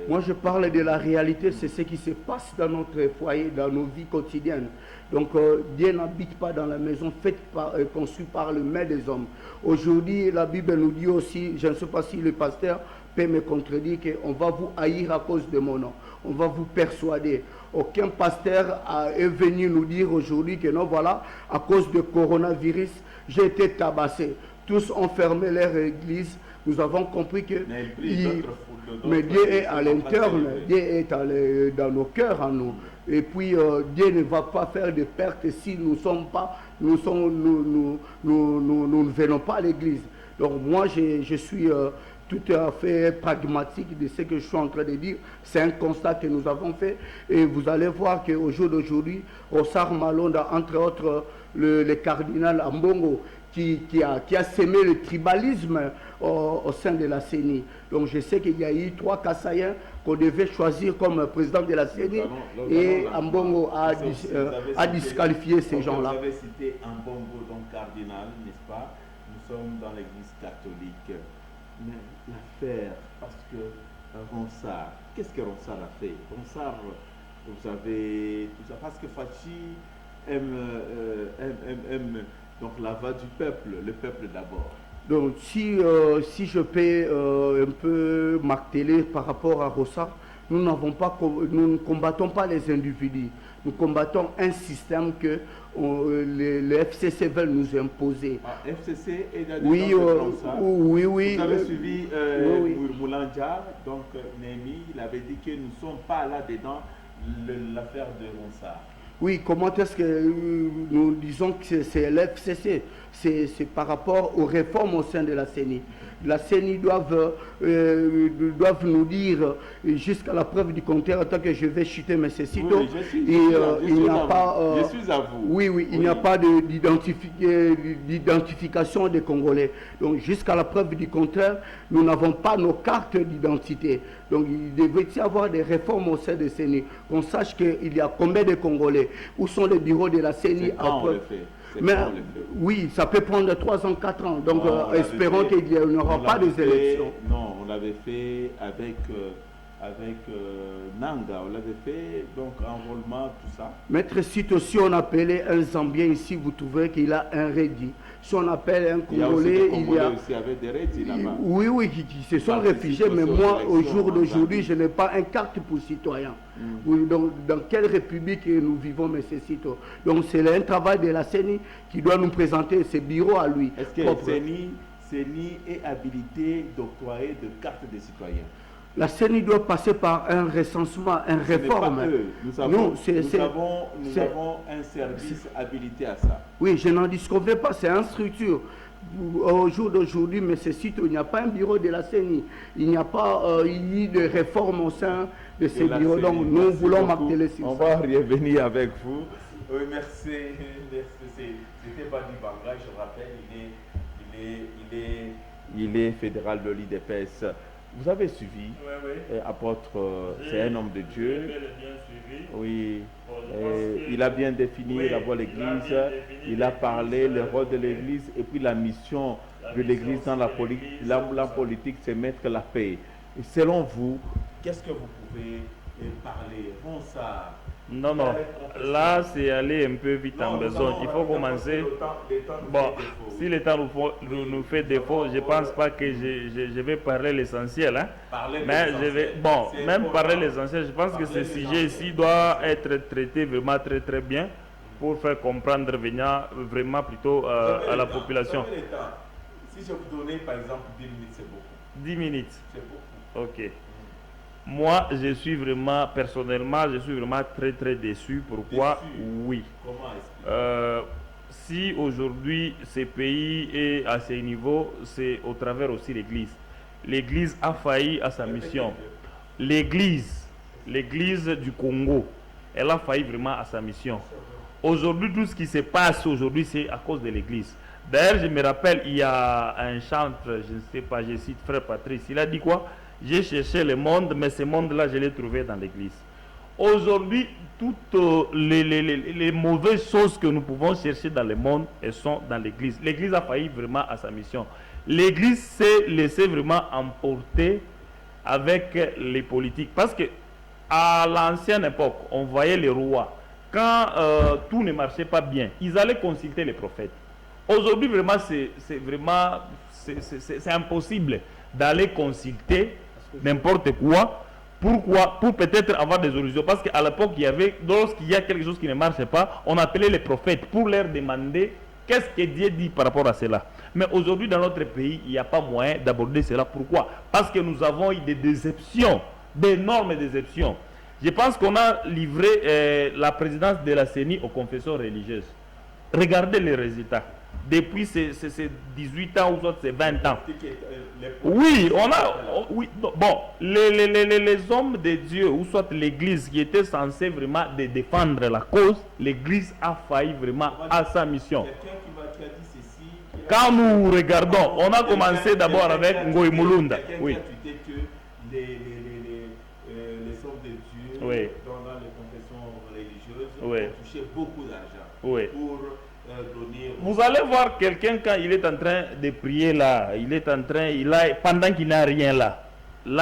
Moi, je parle de la réalité, c'est ce qui se passe dans notre foyer, dans nos vies quotidiennes. Donc, Dieu n'habite pas dans la maison construite par le main des hommes. Aujourd'hui, la Bible nous dit aussi, je ne sais pas si le pasteur peut me contredire, qu'on va vous haïr à cause de mon nom. On va vous persuader. aucun pasteur est venu nous dire aujourd'hui que non, voilà, à cause du coronavirus, j'ai été tabassé. Tous ont fermé leur église. Nous avons compris que mais Dieu est à l'interne, Dieu est dans nos cœurs en nous. Et puis Dieu ne va pas faire de pertes si nous ne venons pas à l'église. Donc moi je suis tout à fait pragmatique de ce que je suis en train de dire. C'est un constat que nous avons fait. Et vous allez voir qu'au jour d'aujourd'hui, Rossard Malonda, entre autres le cardinal Ambongo, qui a sémé le tribalisme au sein de la CENI. Donc je sais qu'il y a eu 3 Kassaïens qu'on devait choisir comme président de la CENI et Ambongo a disqualifié ces gens-là. Vous avez cité Ambongo, donc cardinal, n'est-ce pas? Nous sommes dans l'église catholique. Mais l'affaire, parce que Ronsard, qu'est-ce que Ronsard a fait? Ronsard, vous savez, tout ça, parce que Fachi aime donc la voix du peuple, le peuple d'abord. Donc si je peux un peu marteler par rapport à Ronsard, nous ne combattons pas les individus, nous combattons un système que les FCC veulent nous imposer. FCC est dans oui. Vous avez suivi Moulandja, donc Némi, il avait dit que nous ne sommes pas là-dedans l'affaire de Ronsard. Oui, comment est-ce que nous disons que c'est l'FCC? C'est par rapport aux réformes au sein de la CENI. La CENI doivent nous dire jusqu'à la preuve du contraire, en tant que je vais chuter mes cécitos. Oui, il n'y a pas. Je suis à vous. Oui, il n'y a pas d'identification des Congolais. Donc jusqu'à la preuve du contraire, nous n'avons pas nos cartes d'identité. Donc il devrait y avoir des réformes au sein de CENI. Qu'on sache qu'il y a combien de Congolais. Où sont les bureaux de la CENI après? Mais oui, ça peut prendre 3 ans, 4 ans. Donc espérons qu'il n'y aura pas des élections. Non, on l'avait fait avec Nanga, on l'avait fait, donc enrôlement, tout ça. Maître Sito, si on appelait un Zambien ici, vous trouverez qu'il a un rédit. Si on appelle un Congolais, il y a aussi avec des rédits là-bas. Oui, qui se sont réfugiés, mais moi, au jour d'aujourd'hui, je n'ai pas une carte pour citoyen. Oui, donc, dans quelle république nous vivons, M. Sito? Donc, c'est un travail de la CENI qui doit nous présenter ses bureaux à lui. Est-ce que CENI est habilité d'octroyer de cartes de citoyens? La CENI doit passer par un recensement, un réforme. Nous avons un service habilité à ça. Oui, je n'en disconviens pas, c'est une structure. Au jour d'aujourd'hui, M. Sito, il n'y a pas un bureau de la CENI. Il n'y a pas eu de réforme au sein de ces bureaux. Donc nous voulons marteler sur ça. On va revenir avec vous. Oui, merci. C'était Badi Banga, je rappelle, il est fédéral de l'IDPS. Vous avez suivi, apôtre, c'est un homme de Dieu. Oui, il a bien défini la voie de l'Église, il a parlé le rôle de l'Église et puis la mission de l'Église dans la politique, c'est mettre la paix. Et selon vous, qu'est-ce que vous pouvez parler? Ronsard. Non, là c'est aller un peu vite en besoin. Il faut commencer. Bon, si le temps nous fait défaut, je ne pense pas que je vais parler l'essentiel. Hein. Mais je vais, même parler l'essentiel, je pense que ce sujet ici doit être traité vraiment très très bien pour faire comprendre vraiment plutôt à la population. Si je vous donnais par exemple 10 minutes, c'est beaucoup. 10 minutes. C'est beaucoup. Ok. Moi, personnellement, je suis vraiment très très déçu. Pourquoi? Oui. Comment si aujourd'hui ce pays est à ce niveau, c'est au travers aussi l'Église. L'Église a failli à sa mission. L'Église du Congo, elle a failli vraiment à sa mission. Aujourd'hui, tout ce qui se passe aujourd'hui, c'est à cause de l'Église. D'ailleurs, je me rappelle, il y a un chantre, je ne sais pas, je cite Frère Patrice, il a dit quoi? J'ai cherché le monde, mais ce monde-là, je l'ai trouvé dans l'Église. Aujourd'hui, toutes les mauvaises choses que nous pouvons chercher dans le monde, elles sont dans l'Église. L'Église a failli vraiment à sa mission. L'Église s'est laissée vraiment emporter avec les politiques. Parce que à l'ancienne époque, on voyait les rois. Quand tout ne marchait pas bien, ils allaient consulter les prophètes. Aujourd'hui, vraiment, c'est impossible d'aller consulter n'importe quoi Pourquoi? Pour peut-être avoir des illusions. Parce qu'à l'époque, lorsqu'il y a quelque chose qui ne marche pas, on appelait les prophètes pour leur demander qu'est-ce que Dieu dit par rapport à cela. Mais aujourd'hui, dans notre pays, il n'y a pas moyen d'aborder cela. Pourquoi? Parce que nous avons eu des déceptions, d'énormes déceptions. Je pense qu'on a livré la présidence de la CENI aux confessions religieuses. Regardez les résultats. Depuis ces 18 ans ou soit ces 20 ans. Oui, oui, bon, les hommes de Dieu, ou soit l'église qui était censée vraiment de défendre la cause, l'église a failli vraiment à sa mission. Quand nous regardons, on a commencé d'abord avec Ngoï Mulunda. Oui. Les hommes de Dieu, oui, dans les confessions religieuses, oui, ont touché beaucoup d'argent, oui, pour donner... Vous allez voir quelqu'un quand il est en train de prier là, pendant qu'il n'a rien là,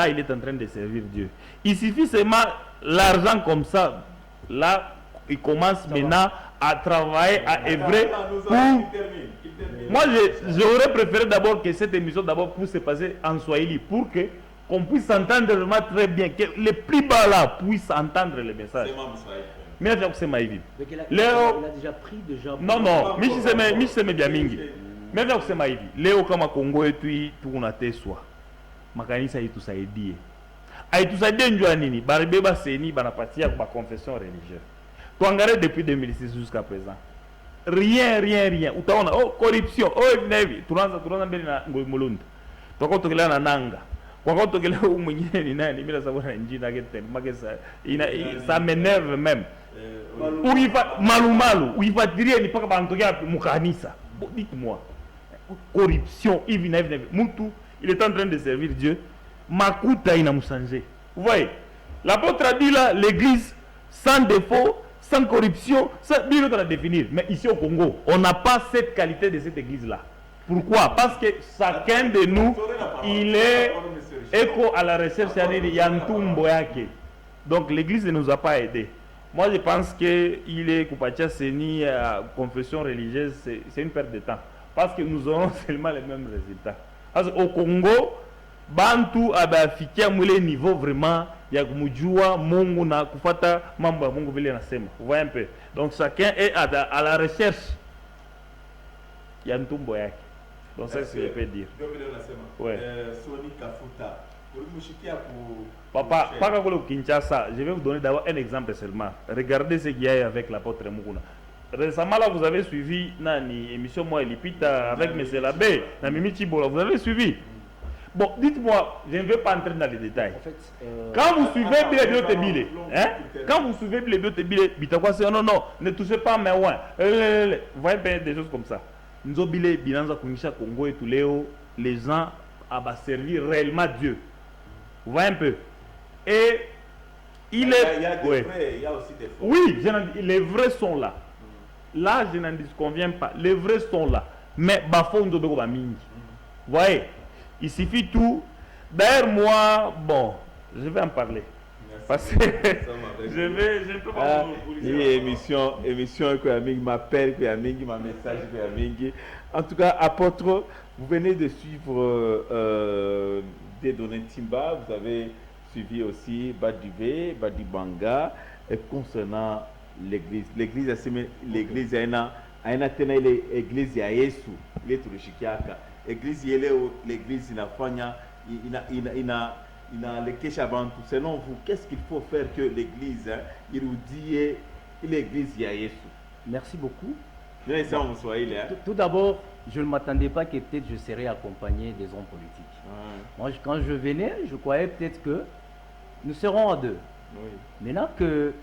il est en train de servir Dieu. Il suffit seulement l'argent comme ça, là, il commence maintenant à travailler, à œuvrer pour... Moi, j'aurais préféré d'abord que cette émission d'abord puisse se passer en Swahili pour que qu'on puisse entendre vraiment très bien, que les plus bas là puissent entendre le message. Mais c'est Maïvi. Il a déjà pris déjà. Non, mais c'est bien mingi. Mais c'est Maïvi. Léo kama Congo et puis tout on a tes soi. Makanisa y tout ça est dit. Aïe tout ça dit njua nini. Baribeba seni banapatia ba confession religieuse. Tu engagé depuis 2006 jusqu'à présent. Rien. Utaona corruption. Nevi. Tunaanza mbele na Ngoï Mulunda. Toko tokela na nanga. Kwa kwa tokela mwenyewe ni nani bila sababu na njina gete magesa ça m'énerve même. Malumalu uifatirie ni paka banatokea mukanisa. Dites-moi. Corruption hivi na hivi. Mtu il est en train de servir Dieu. Makuta inamsanje. Vous voyez? L'apôtre a dit là l'église sans défaut, sans corruption, ça bien à définir. Mais ici au Congo, on n'a pas cette qualité de cette église là. Pourquoi? Parce que chacun de nous, il est écho à la recherche de Yantumbo yake. Donc l'église ne nous a pas aidés. Moi je pense qu'il est Kupacha Seni confession religieuse, c'est une perte de temps. Parce que nous aurons seulement les mêmes résultats. Parce qu'au Congo, Bantu abafikia mwile niveau vraiment ya kumujua Mungu na kufata mambo ya Mungu vile nasema. Vous voyez un peu. Donc chacun est à la recherche ya ntumbo yake. Donc c'est ce que je peux dire. Ouais. Soni Kafuta. Papa, pas comme le Kinshasa, je vais vous donner d'abord un exemple seulement. Regardez ce qu'il y a avec l'apôtre Mukuna. Récemment là, vous avez suivi une émission moi Lipita avec M. Labé, Namimi Chibola, vous avez suivi. Bon, dites-moi, je ne vais pas entrer dans les détails. En fait, quand vous suivez Bilé, quand vous suivez Bilé, Bitakwa c'est non, ne touchez pas mes ouins. Vous voyez bien des choses comme ça. Nous avons Bilé, Bilanza Kunisha, Congo et Touléo, les gens à servir réellement Dieu. Vous voyez un peu. Et il est. Il y a des vrais, il y a aussi des faux. Oui, les vrais sont là. Là, je n'en disconviens pas. Les vrais sont là. Mais Bafo Ndobeko Bamingi. Vous voyez? Il suffit tout. D'ailleurs, moi, bon, je vais en parler. Merci. Parce que je peux pas vous émission que Aming m'appelle, que Aming m'a message, que Aming. En tout cas, apôtre, vous venez de suivre des données Timba, vous avez suivi aussi Badivé, Badibanga, concernant l'église. L'église a une église à Yesu, il est tout le chikiaka. L'église inafanya ina le keshabantu. Selon vous, qu'est-ce qu'il faut faire que l'église irudie l'église ya Yesu? Merci beaucoup. Tout d'abord, je ne m'attendais pas que peut-être je serais accompagné des hommes politiques. Moi, quand je venais, je croyais peut-être que nous serons à deux. Oui. Maintenant que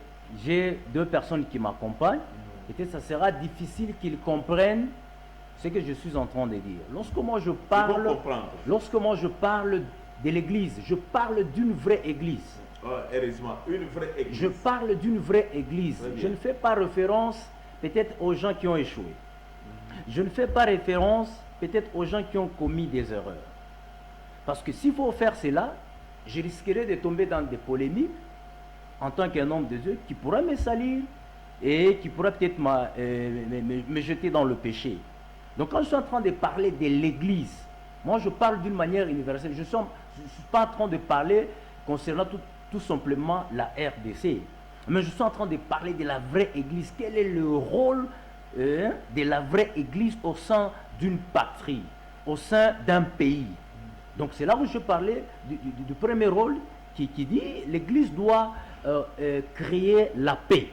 j'ai deux personnes qui m'accompagnent, peut-être ça sera difficile qu'ils comprennent ce que je suis en train de dire. Lorsque moi je parle de l'église, je parle d'une vraie église. Heureusement, une vraie église. Je parle d'une vraie église. Je ne fais pas référence peut-être aux gens qui ont échoué. Je ne fais pas référence peut-être aux gens qui ont commis des erreurs. Parce que s'il faut faire cela, je risquerais de tomber dans des polémiques en tant qu'un homme de Dieu qui pourra me salir et qui pourra peut-être me jeter dans le péché. Donc quand je suis en train de parler de l'église, moi je parle d'une manière universelle. Je ne suis pas en train de parler concernant tout simplement la RDC. Mais je suis en train de parler de la vraie église. Quel est le rôle de la vraie église au sein d'une patrie, au sein d'un pays? Donc c'est là où je parlais du premier rôle qui dit l'église doit créer la paix.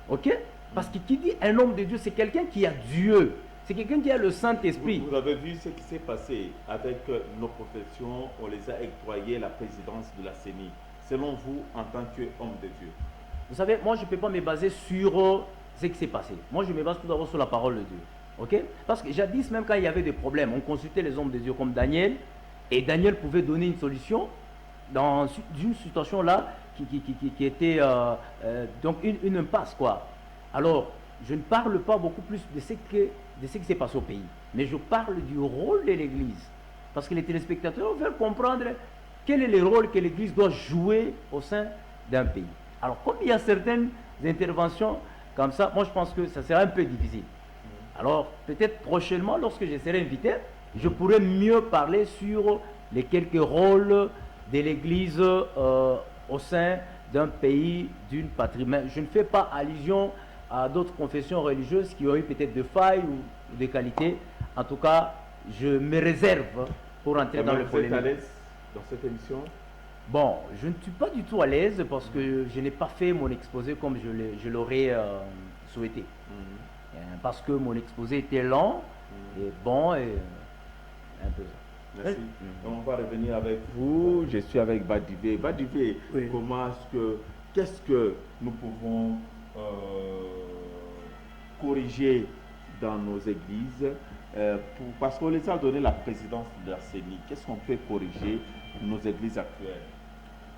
Ok? Parce que qui dit un homme de Dieu, c'est quelqu'un qui a Dieu. C'est quelqu'un qui a le Saint-Esprit. Vous avez vu ce qui s'est passé avec nos professions, on les a octroyé la présidence de la CENI. Selon vous, en tant qu'homme de Dieu? Vous savez, moi je ne peux pas me baser sur ce qui s'est passé. Moi je me base tout d'abord sur la parole de Dieu. Ok? Parce que jadis, même quand il y avait des problèmes, on consultait les hommes de Dieu comme Daniel, et Daniel pouvait donner une solution dans une situation là qui était donc une impasse, quoi. Alors, je ne parle pas beaucoup plus de ce qui s'est passé au pays, mais je parle du rôle de l'Église. Parce que les téléspectateurs veulent comprendre quel est le rôle que l'Église doit jouer au sein d'un pays. Alors, comme il y a certaines interventions comme ça, moi je pense que ça sera un peu difficile. Alors, peut-être prochainement, lorsque je serai invité, je pourrais mieux parler sur les quelques rôles de l'Église au sein d'un pays, d'une patrie. Mais je ne fais pas allusion à d'autres confessions religieuses qui ont eu peut-être des failles ou des qualités. En tout cas, je me réserve pour entrer dans le Vous êtes polémique. à l'aise dans cette émission? Bon, je ne suis pas du tout à l'aise parce que je n'ai pas fait mon exposé comme je l'aurais souhaité. Parce que mon exposé était lent et bon et un peu ça. Merci. On va revenir avec vous. Je suis avec Badivé. Badivé, Oui. qu'est-ce que nous pouvons corriger dans nos églises parce qu'on les a donné la présidence de la CENI. Qu'est-ce qu'on peut corriger nos églises actuelles?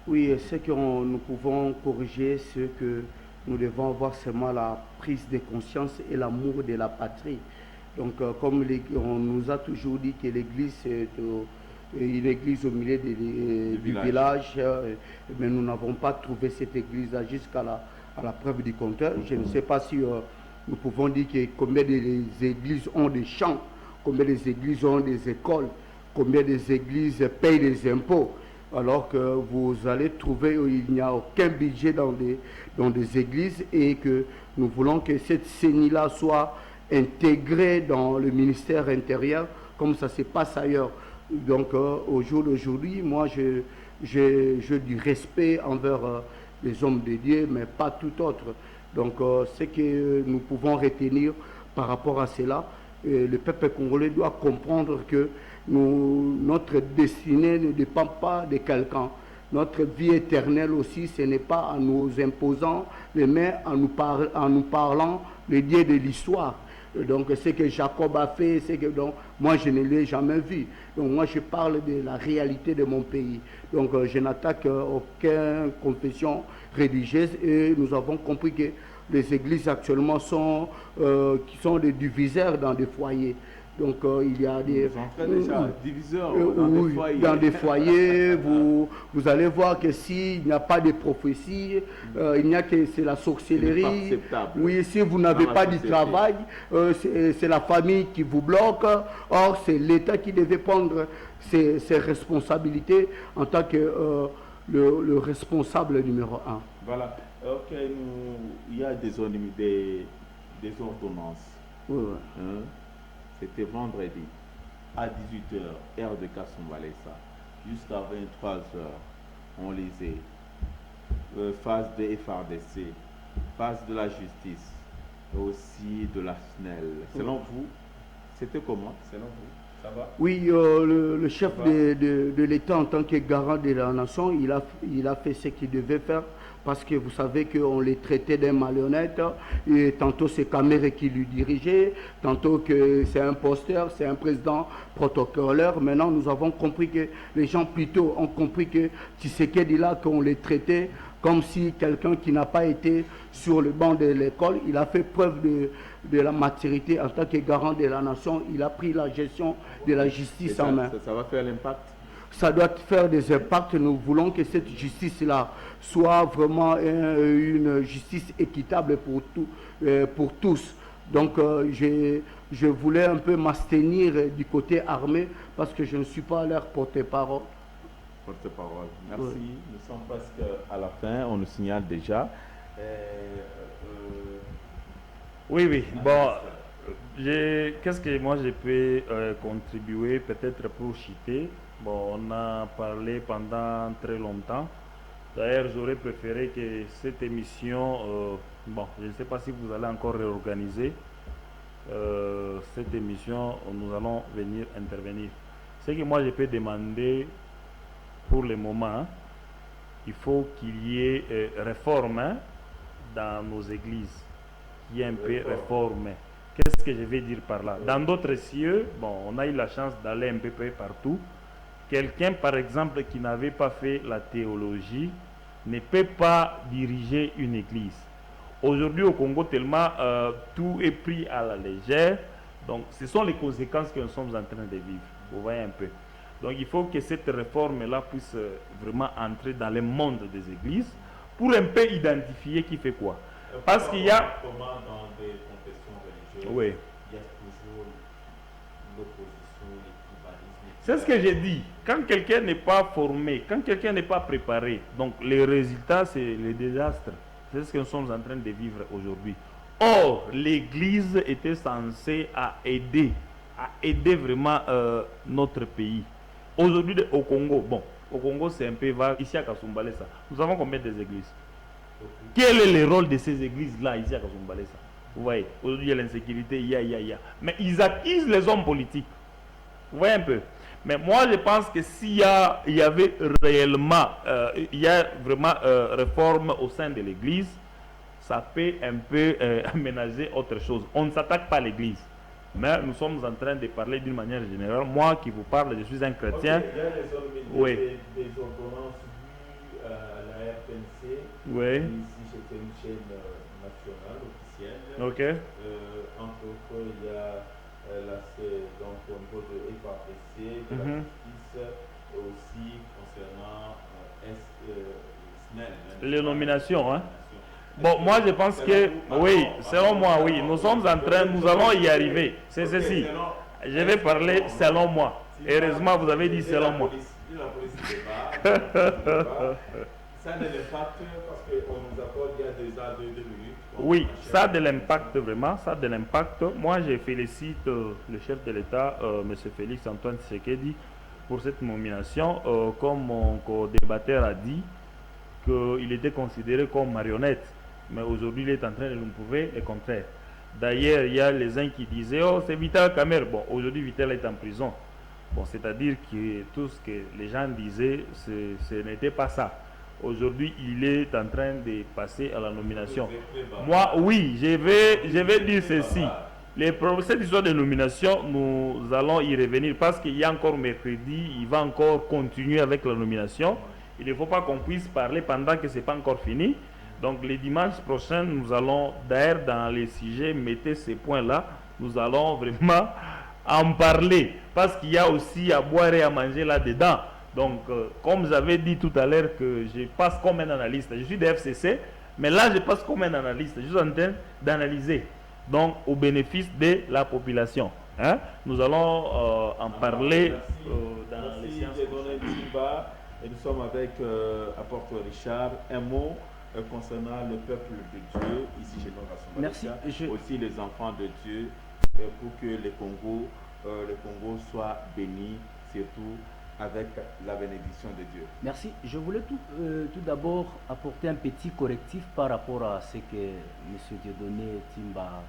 Oui, ce que nous pouvons corriger, c'est que nous devons avoir seulement la prise de conscience et l'amour de la patrie. Donc, comme on nous a toujours dit que l'église est une église au milieu du village, mais nous n'avons pas trouvé cette église-là jusqu'à la preuve du contraire. Je ne sais pas si nous pouvons dire que combien des églises ont des champs, combien des églises ont des écoles, combien des églises payent des impôts. Alors que vous allez trouver il n'y a aucun budget dans des églises et que nous voulons que cette CENI-là soit intégrée dans le ministère intérieur comme ça se passe ailleurs. Donc au jour d'aujourd'hui, moi j'ai du respect envers les hommes de Dieu, mais pas tout autre. Donc ce que nous pouvons retenir par rapport à cela, le peuple congolais doit comprendre que notre destinée ne dépend pas de quelqu'un. Notre vie éternelle aussi, ce n'est pas en nous imposant, mais en nous parlant le Dieu de l'histoire. Donc ce que Jacob a fait, c'est que donc, moi je ne l'ai jamais vu. Donc moi je parle de la réalité de mon pays. Donc je n'attaque aucune confession religieuse et nous avons compris que les églises actuellement sont des diviseurs dans des foyers. Donc il y a des diviseurs dans des foyers. Vous allez voir que s'il n'y a pas de prophétie, il n'y a que c'est la sorcellerie. Oui, si vous n'avez pas de travail, c'est la famille qui vous bloque. Or, c'est l'État qui devait prendre ses responsabilités en tant que le responsable numéro 1. Voilà. Ok, il y a des ordonnances. Oui, oui. Hein? C'était vendredi à 18h, heure de Kasumbalesa. Jusqu'à 23h, on lisait phase de FRDC, phase de la justice, et aussi de la SNEL. Selon vous, c'était comment? Selon vous, ça va? Oui, le chef de l'État en tant que garant de la nation, il a fait ce qu'il devait faire. Parce que vous savez qu'on les traitait d'un marionnette, et tantôt c'est Kamere qui lui dirigeait, tantôt que c'est un posteur, c'est un président protocolaire. Maintenant, nous avons compris que les gens plutôt ont compris que Tshisekedi là, qu'on les traitait comme si quelqu'un qui n'a pas été sur le banc de l'école, il a fait preuve de la maturité en tant que garant de la nation, il a pris la gestion de la justice en main. Ça va faire l'impact? Ça doit faire des impacts. Nous voulons que cette justice-là soit vraiment une justice équitable pour tous. Donc, je voulais un peu m'abstenir du côté armé parce que je ne suis pas leur porte-parole. porte-parole. Merci. Nous sommes presque à la fin. On nous signale déjà. Oui. Bon, qu'est-ce que moi je peux contribuer peut-être pour citer. Bon, on a parlé pendant très longtemps. D'ailleurs, j'aurais préféré que cette émission, bon, je ne sais pas si vous allez encore réorganiser cette émission, nous allons venir intervenir. Ce que moi je peux demander pour le moment, hein, il faut qu'il y ait réforme, hein, dans nos églises, qu'il y ait un peu réforme. Qu'est-ce que je vais dire par là? Dans d'autres cieux, bon, on a eu la chance d'aller un peu partout. Quelqu'un, par exemple, qui n'avait pas fait la théologie, ne peut pas diriger une église. Aujourd'hui, au Congo, tellement tout est pris à la légère. Donc, ce sont les conséquences que nous sommes en train de vivre. Vous voyez un peu. Donc, il faut que cette réforme-là puisse vraiment entrer dans le monde des églises pour un peu identifier qui fait quoi. Parce qu'il y a... Comment dans des confessions religieuses, oui, il y a toujours l'opposition, les tribalismes. c'est ce que j'ai dit. Quand quelqu'un n'est pas formé, quand quelqu'un n'est pas préparé, donc les résultats, c'est le désastre. C'est ce que nous sommes en train de vivre aujourd'hui. Or, l'Église était censée aider vraiment notre pays. Aujourd'hui, au Congo, bon, au Congo c'est un peu vague. Ici à Kasumbalesa, nous avons combien d'églises? Quel est le rôle de ces églises-là ici à Kasumbalesa? Vous voyez, aujourd'hui il y a l'insécurité, il y a. Mais ils accusent les hommes politiques. Vous voyez un peu. Mais moi je pense que s'il y avait réellement, il y a vraiment réforme au sein de l'église, ça peut un peu aménager autre chose. On ne s'attaque pas à l'église. Mais nous sommes en train de parler d'une manière générale. Moi qui vous parle, je suis un chrétien. Okay, il y a des ordonnances vues à la RPNC. Oui. Ici, c'était une chaîne nationale, officielle. Ok. Entre autres, il y a donc au niveau de FAPC, de la justice, aussi concernant SNEL. Les nominations, hein. Bon, moi je pense que, oui, selon moi, oui, nous allons y arriver. C'est ceci. Je vais parler selon moi. Heureusement, vous avez dit selon moi. Ça a de l'impact parce qu'on nous accorde il y a déjà 2 minutes. Oui, ça a de l'impact vraiment, ça a de l'impact. Moi, je félicite le chef de l'État, M. Félix Antoine Tshisekedi, pour cette nomination. Comme mon co-débatteur a dit, qu'il était considéré comme marionnette. Mais aujourd'hui, il est en train de nous prouver le contraire. D'ailleurs, il y a les uns qui disaient, oh, c'est Vital Kamerhe. Bon, aujourd'hui, Vital est en prison. Bon, c'est-à-dire que tout ce que les gens disaient, ce n'était pas ça. Aujourd'hui, il est en train de passer à la nomination. Moi, oui, je vais dire ceci. Cette histoire de nomination, nous allons y revenir parce qu'il y a encore mercredi, il va encore continuer avec la nomination. Il ne faut pas qu'on puisse parler pendant que ce n'est pas encore fini. Donc, les dimanches prochains, nous allons, d'ailleurs, dans les sujets, mettez ces points-là, nous allons vraiment en parler. Parce qu'il y a aussi à boire et à manger là-dedans. Donc, comme j'avais dit tout à l'heure que je passe comme un analyste, je suis de FCC, mais là, je passe comme un analyste. Je suis en train d'analyser, donc, au bénéfice de la population. Hein? Nous allons en parler dans les séances. Et nous sommes avec apôtre Richard. Un mot concernant le peuple de Dieu, ici chez nous. Merci. Aussi les enfants de Dieu, pour que le Congo soit béni, surtout avec la bénédiction de Dieu. Merci. Je voulais tout d'abord apporter un petit correctif par rapport à ce que M. Dieudonné Timba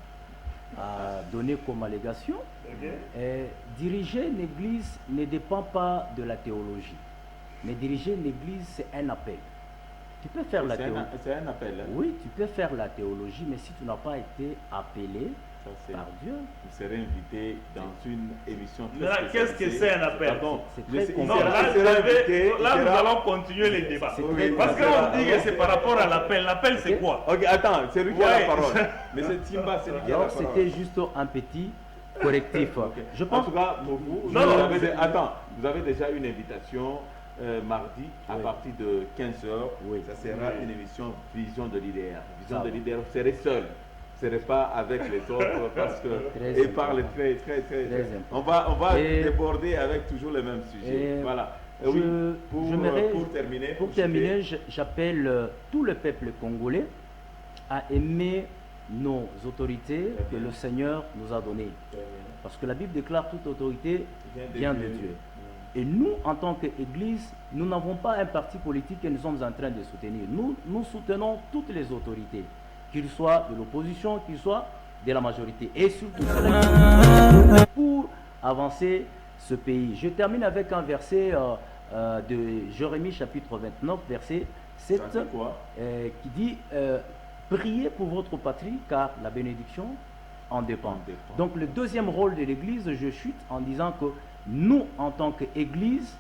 a donné comme allégation. Okay. Diriger une église ne dépend pas de la théologie. Mais diriger une église, c'est un appel. Tu peux faire la théologie. C'est un appel. Hein? Oui, tu peux faire la théologie, mais si tu n'as pas été appelé par Dieu. Vous serez invité dans une émission. Qu'est-ce que c'est un appel? Pardon, là, nous allons continuer les débats. Parce qu'on dit que c'est par rapport à l'appel. L'appel, c'est quoi? Ok, attends, c'est lui qui a la parole. Mais c'est Timba, c'est lui qui a la parole. C'était juste un petit correctif. Okay. Je pense... En tout cas, pour vous, vous avez déjà une invitation. Mardi à partir de 15h, ça sera une émission Vision de leader. Vision de leader, vous serez seul. ce n'est pas avec les autres parce que ils parlent très. On va déborder avec toujours le même sujet. Voilà. Oui, pour terminer, j'appelle tout le peuple congolais à aimer nos autorités que le Seigneur nous a données. Parce que la Bible déclare toute autorité vient de Dieu. Et nous, en tant qu'Église, nous n'avons pas un parti politique que nous sommes en train de soutenir. Nous soutenons toutes les autorités, qu'ils soient de l'opposition, qu'ils soient de la majorité. Et surtout pour avancer ce pays. Je termine avec un verset de Jérémie chapitre 29, verset 7, qui dit priez pour votre patrie, car la bénédiction en dépend. Donc le deuxième rôle de l'Église, je chute en disant que nous, en tant qu'Église,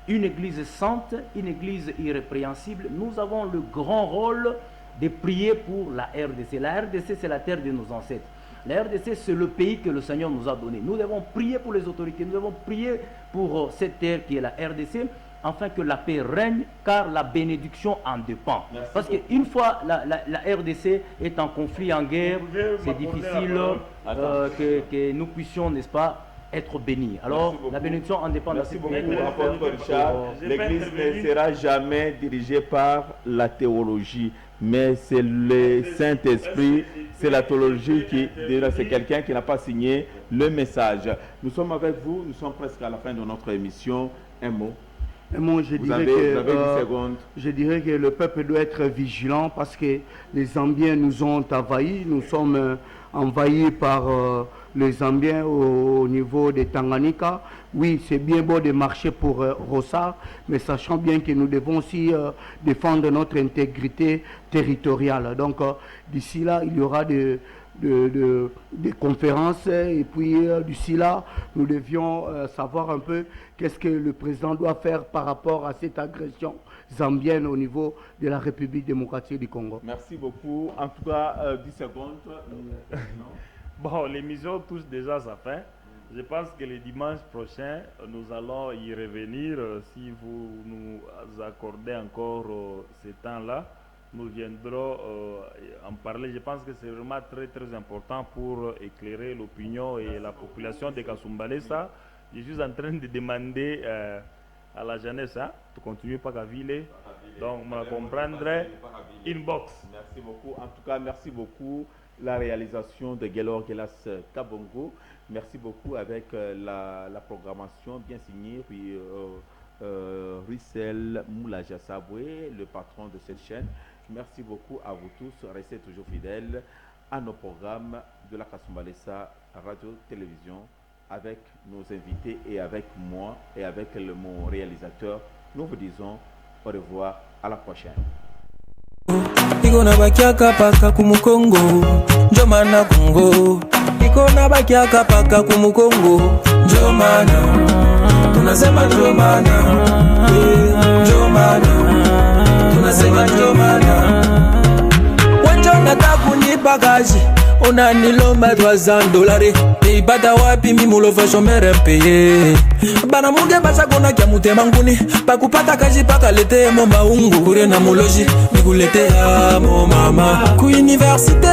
une Église sainte, une Église irrépréhensible, nous avons le grand rôle de prier pour la RDC. La RDC, c'est la terre de nos ancêtres. La RDC, c'est le pays que le Seigneur nous a donné. Nous devons prier pour les autorités, nous devons prier pour cette terre qui est la RDC, afin que la paix règne, car la bénédiction en dépend. Merci. Parce qu'une fois la RDC est en conflit, en guerre, c'est difficile que nous puissions, n'est-ce pas, être bénis. Alors, la bénédiction en dépend. Merci beaucoup, apôtre Richard. L'Église ne sera jamais dirigée par la théologie, mais c'est le Saint-Esprit, c'est la théologie qui, c'est quelqu'un qui n'a pas signé le message. Nous sommes avec vous, nous sommes presque à la fin de notre émission. Un mot. Moi, je dirais que le peuple doit être vigilant parce que les Zambiens nous ont envahis. Nous sommes envahis par les Zambiens au niveau de Tanganyika. Oui, c'est bien beau de marcher pour Rossard, mais sachant bien que nous devons aussi défendre notre intégrité territoriale. Donc, d'ici là, il y aura des conférences et puis d'ici là, nous devions savoir un peu qu'est-ce que le président doit faire par rapport à cette agression zambienne au niveau de la République démocratique du Congo. Merci beaucoup. En tout cas, 10 secondes. Bon, l'émission touche déjà sa fin. Je pense que le dimanche prochain, nous allons y revenir. Si vous nous accordez encore ce temps-là, nous viendrons en parler. Je pense que c'est vraiment très très important pour éclairer l'opinion et la population de Kasumbalesa. Je suis en train de demander à la jeunesse de continuer par Kavile. Donc, on comprendrait inbox. Merci beaucoup. En tout cas, merci beaucoup. La réalisation de Gelor Gelas Kabongo. Merci beaucoup avec la programmation bien signée. Puis Russell Moulaja Saboué, le patron de cette chaîne. Merci beaucoup à vous tous. Restez toujours fidèles à nos programmes de la Kasumbalesa Radio-Télévision avec nos invités et avec moi et avec mon réalisateur. Nous vous disons au revoir, à la prochaine. Ikona bakiaka paka kumukongo Jomana Kongo Ikona bakiaka paka kumukongo Jomana Tunasema Jomana Jomana Tunasema Jomana Wanjona taku ni bagaji Unanilomba $300 Ibada wapi mimulova shomere mpeye Bana muge basa kona kia mutema nguni Pakupata kaji paka lete mo maungu Kure na muloji Mikulete ya mo mama Ku universite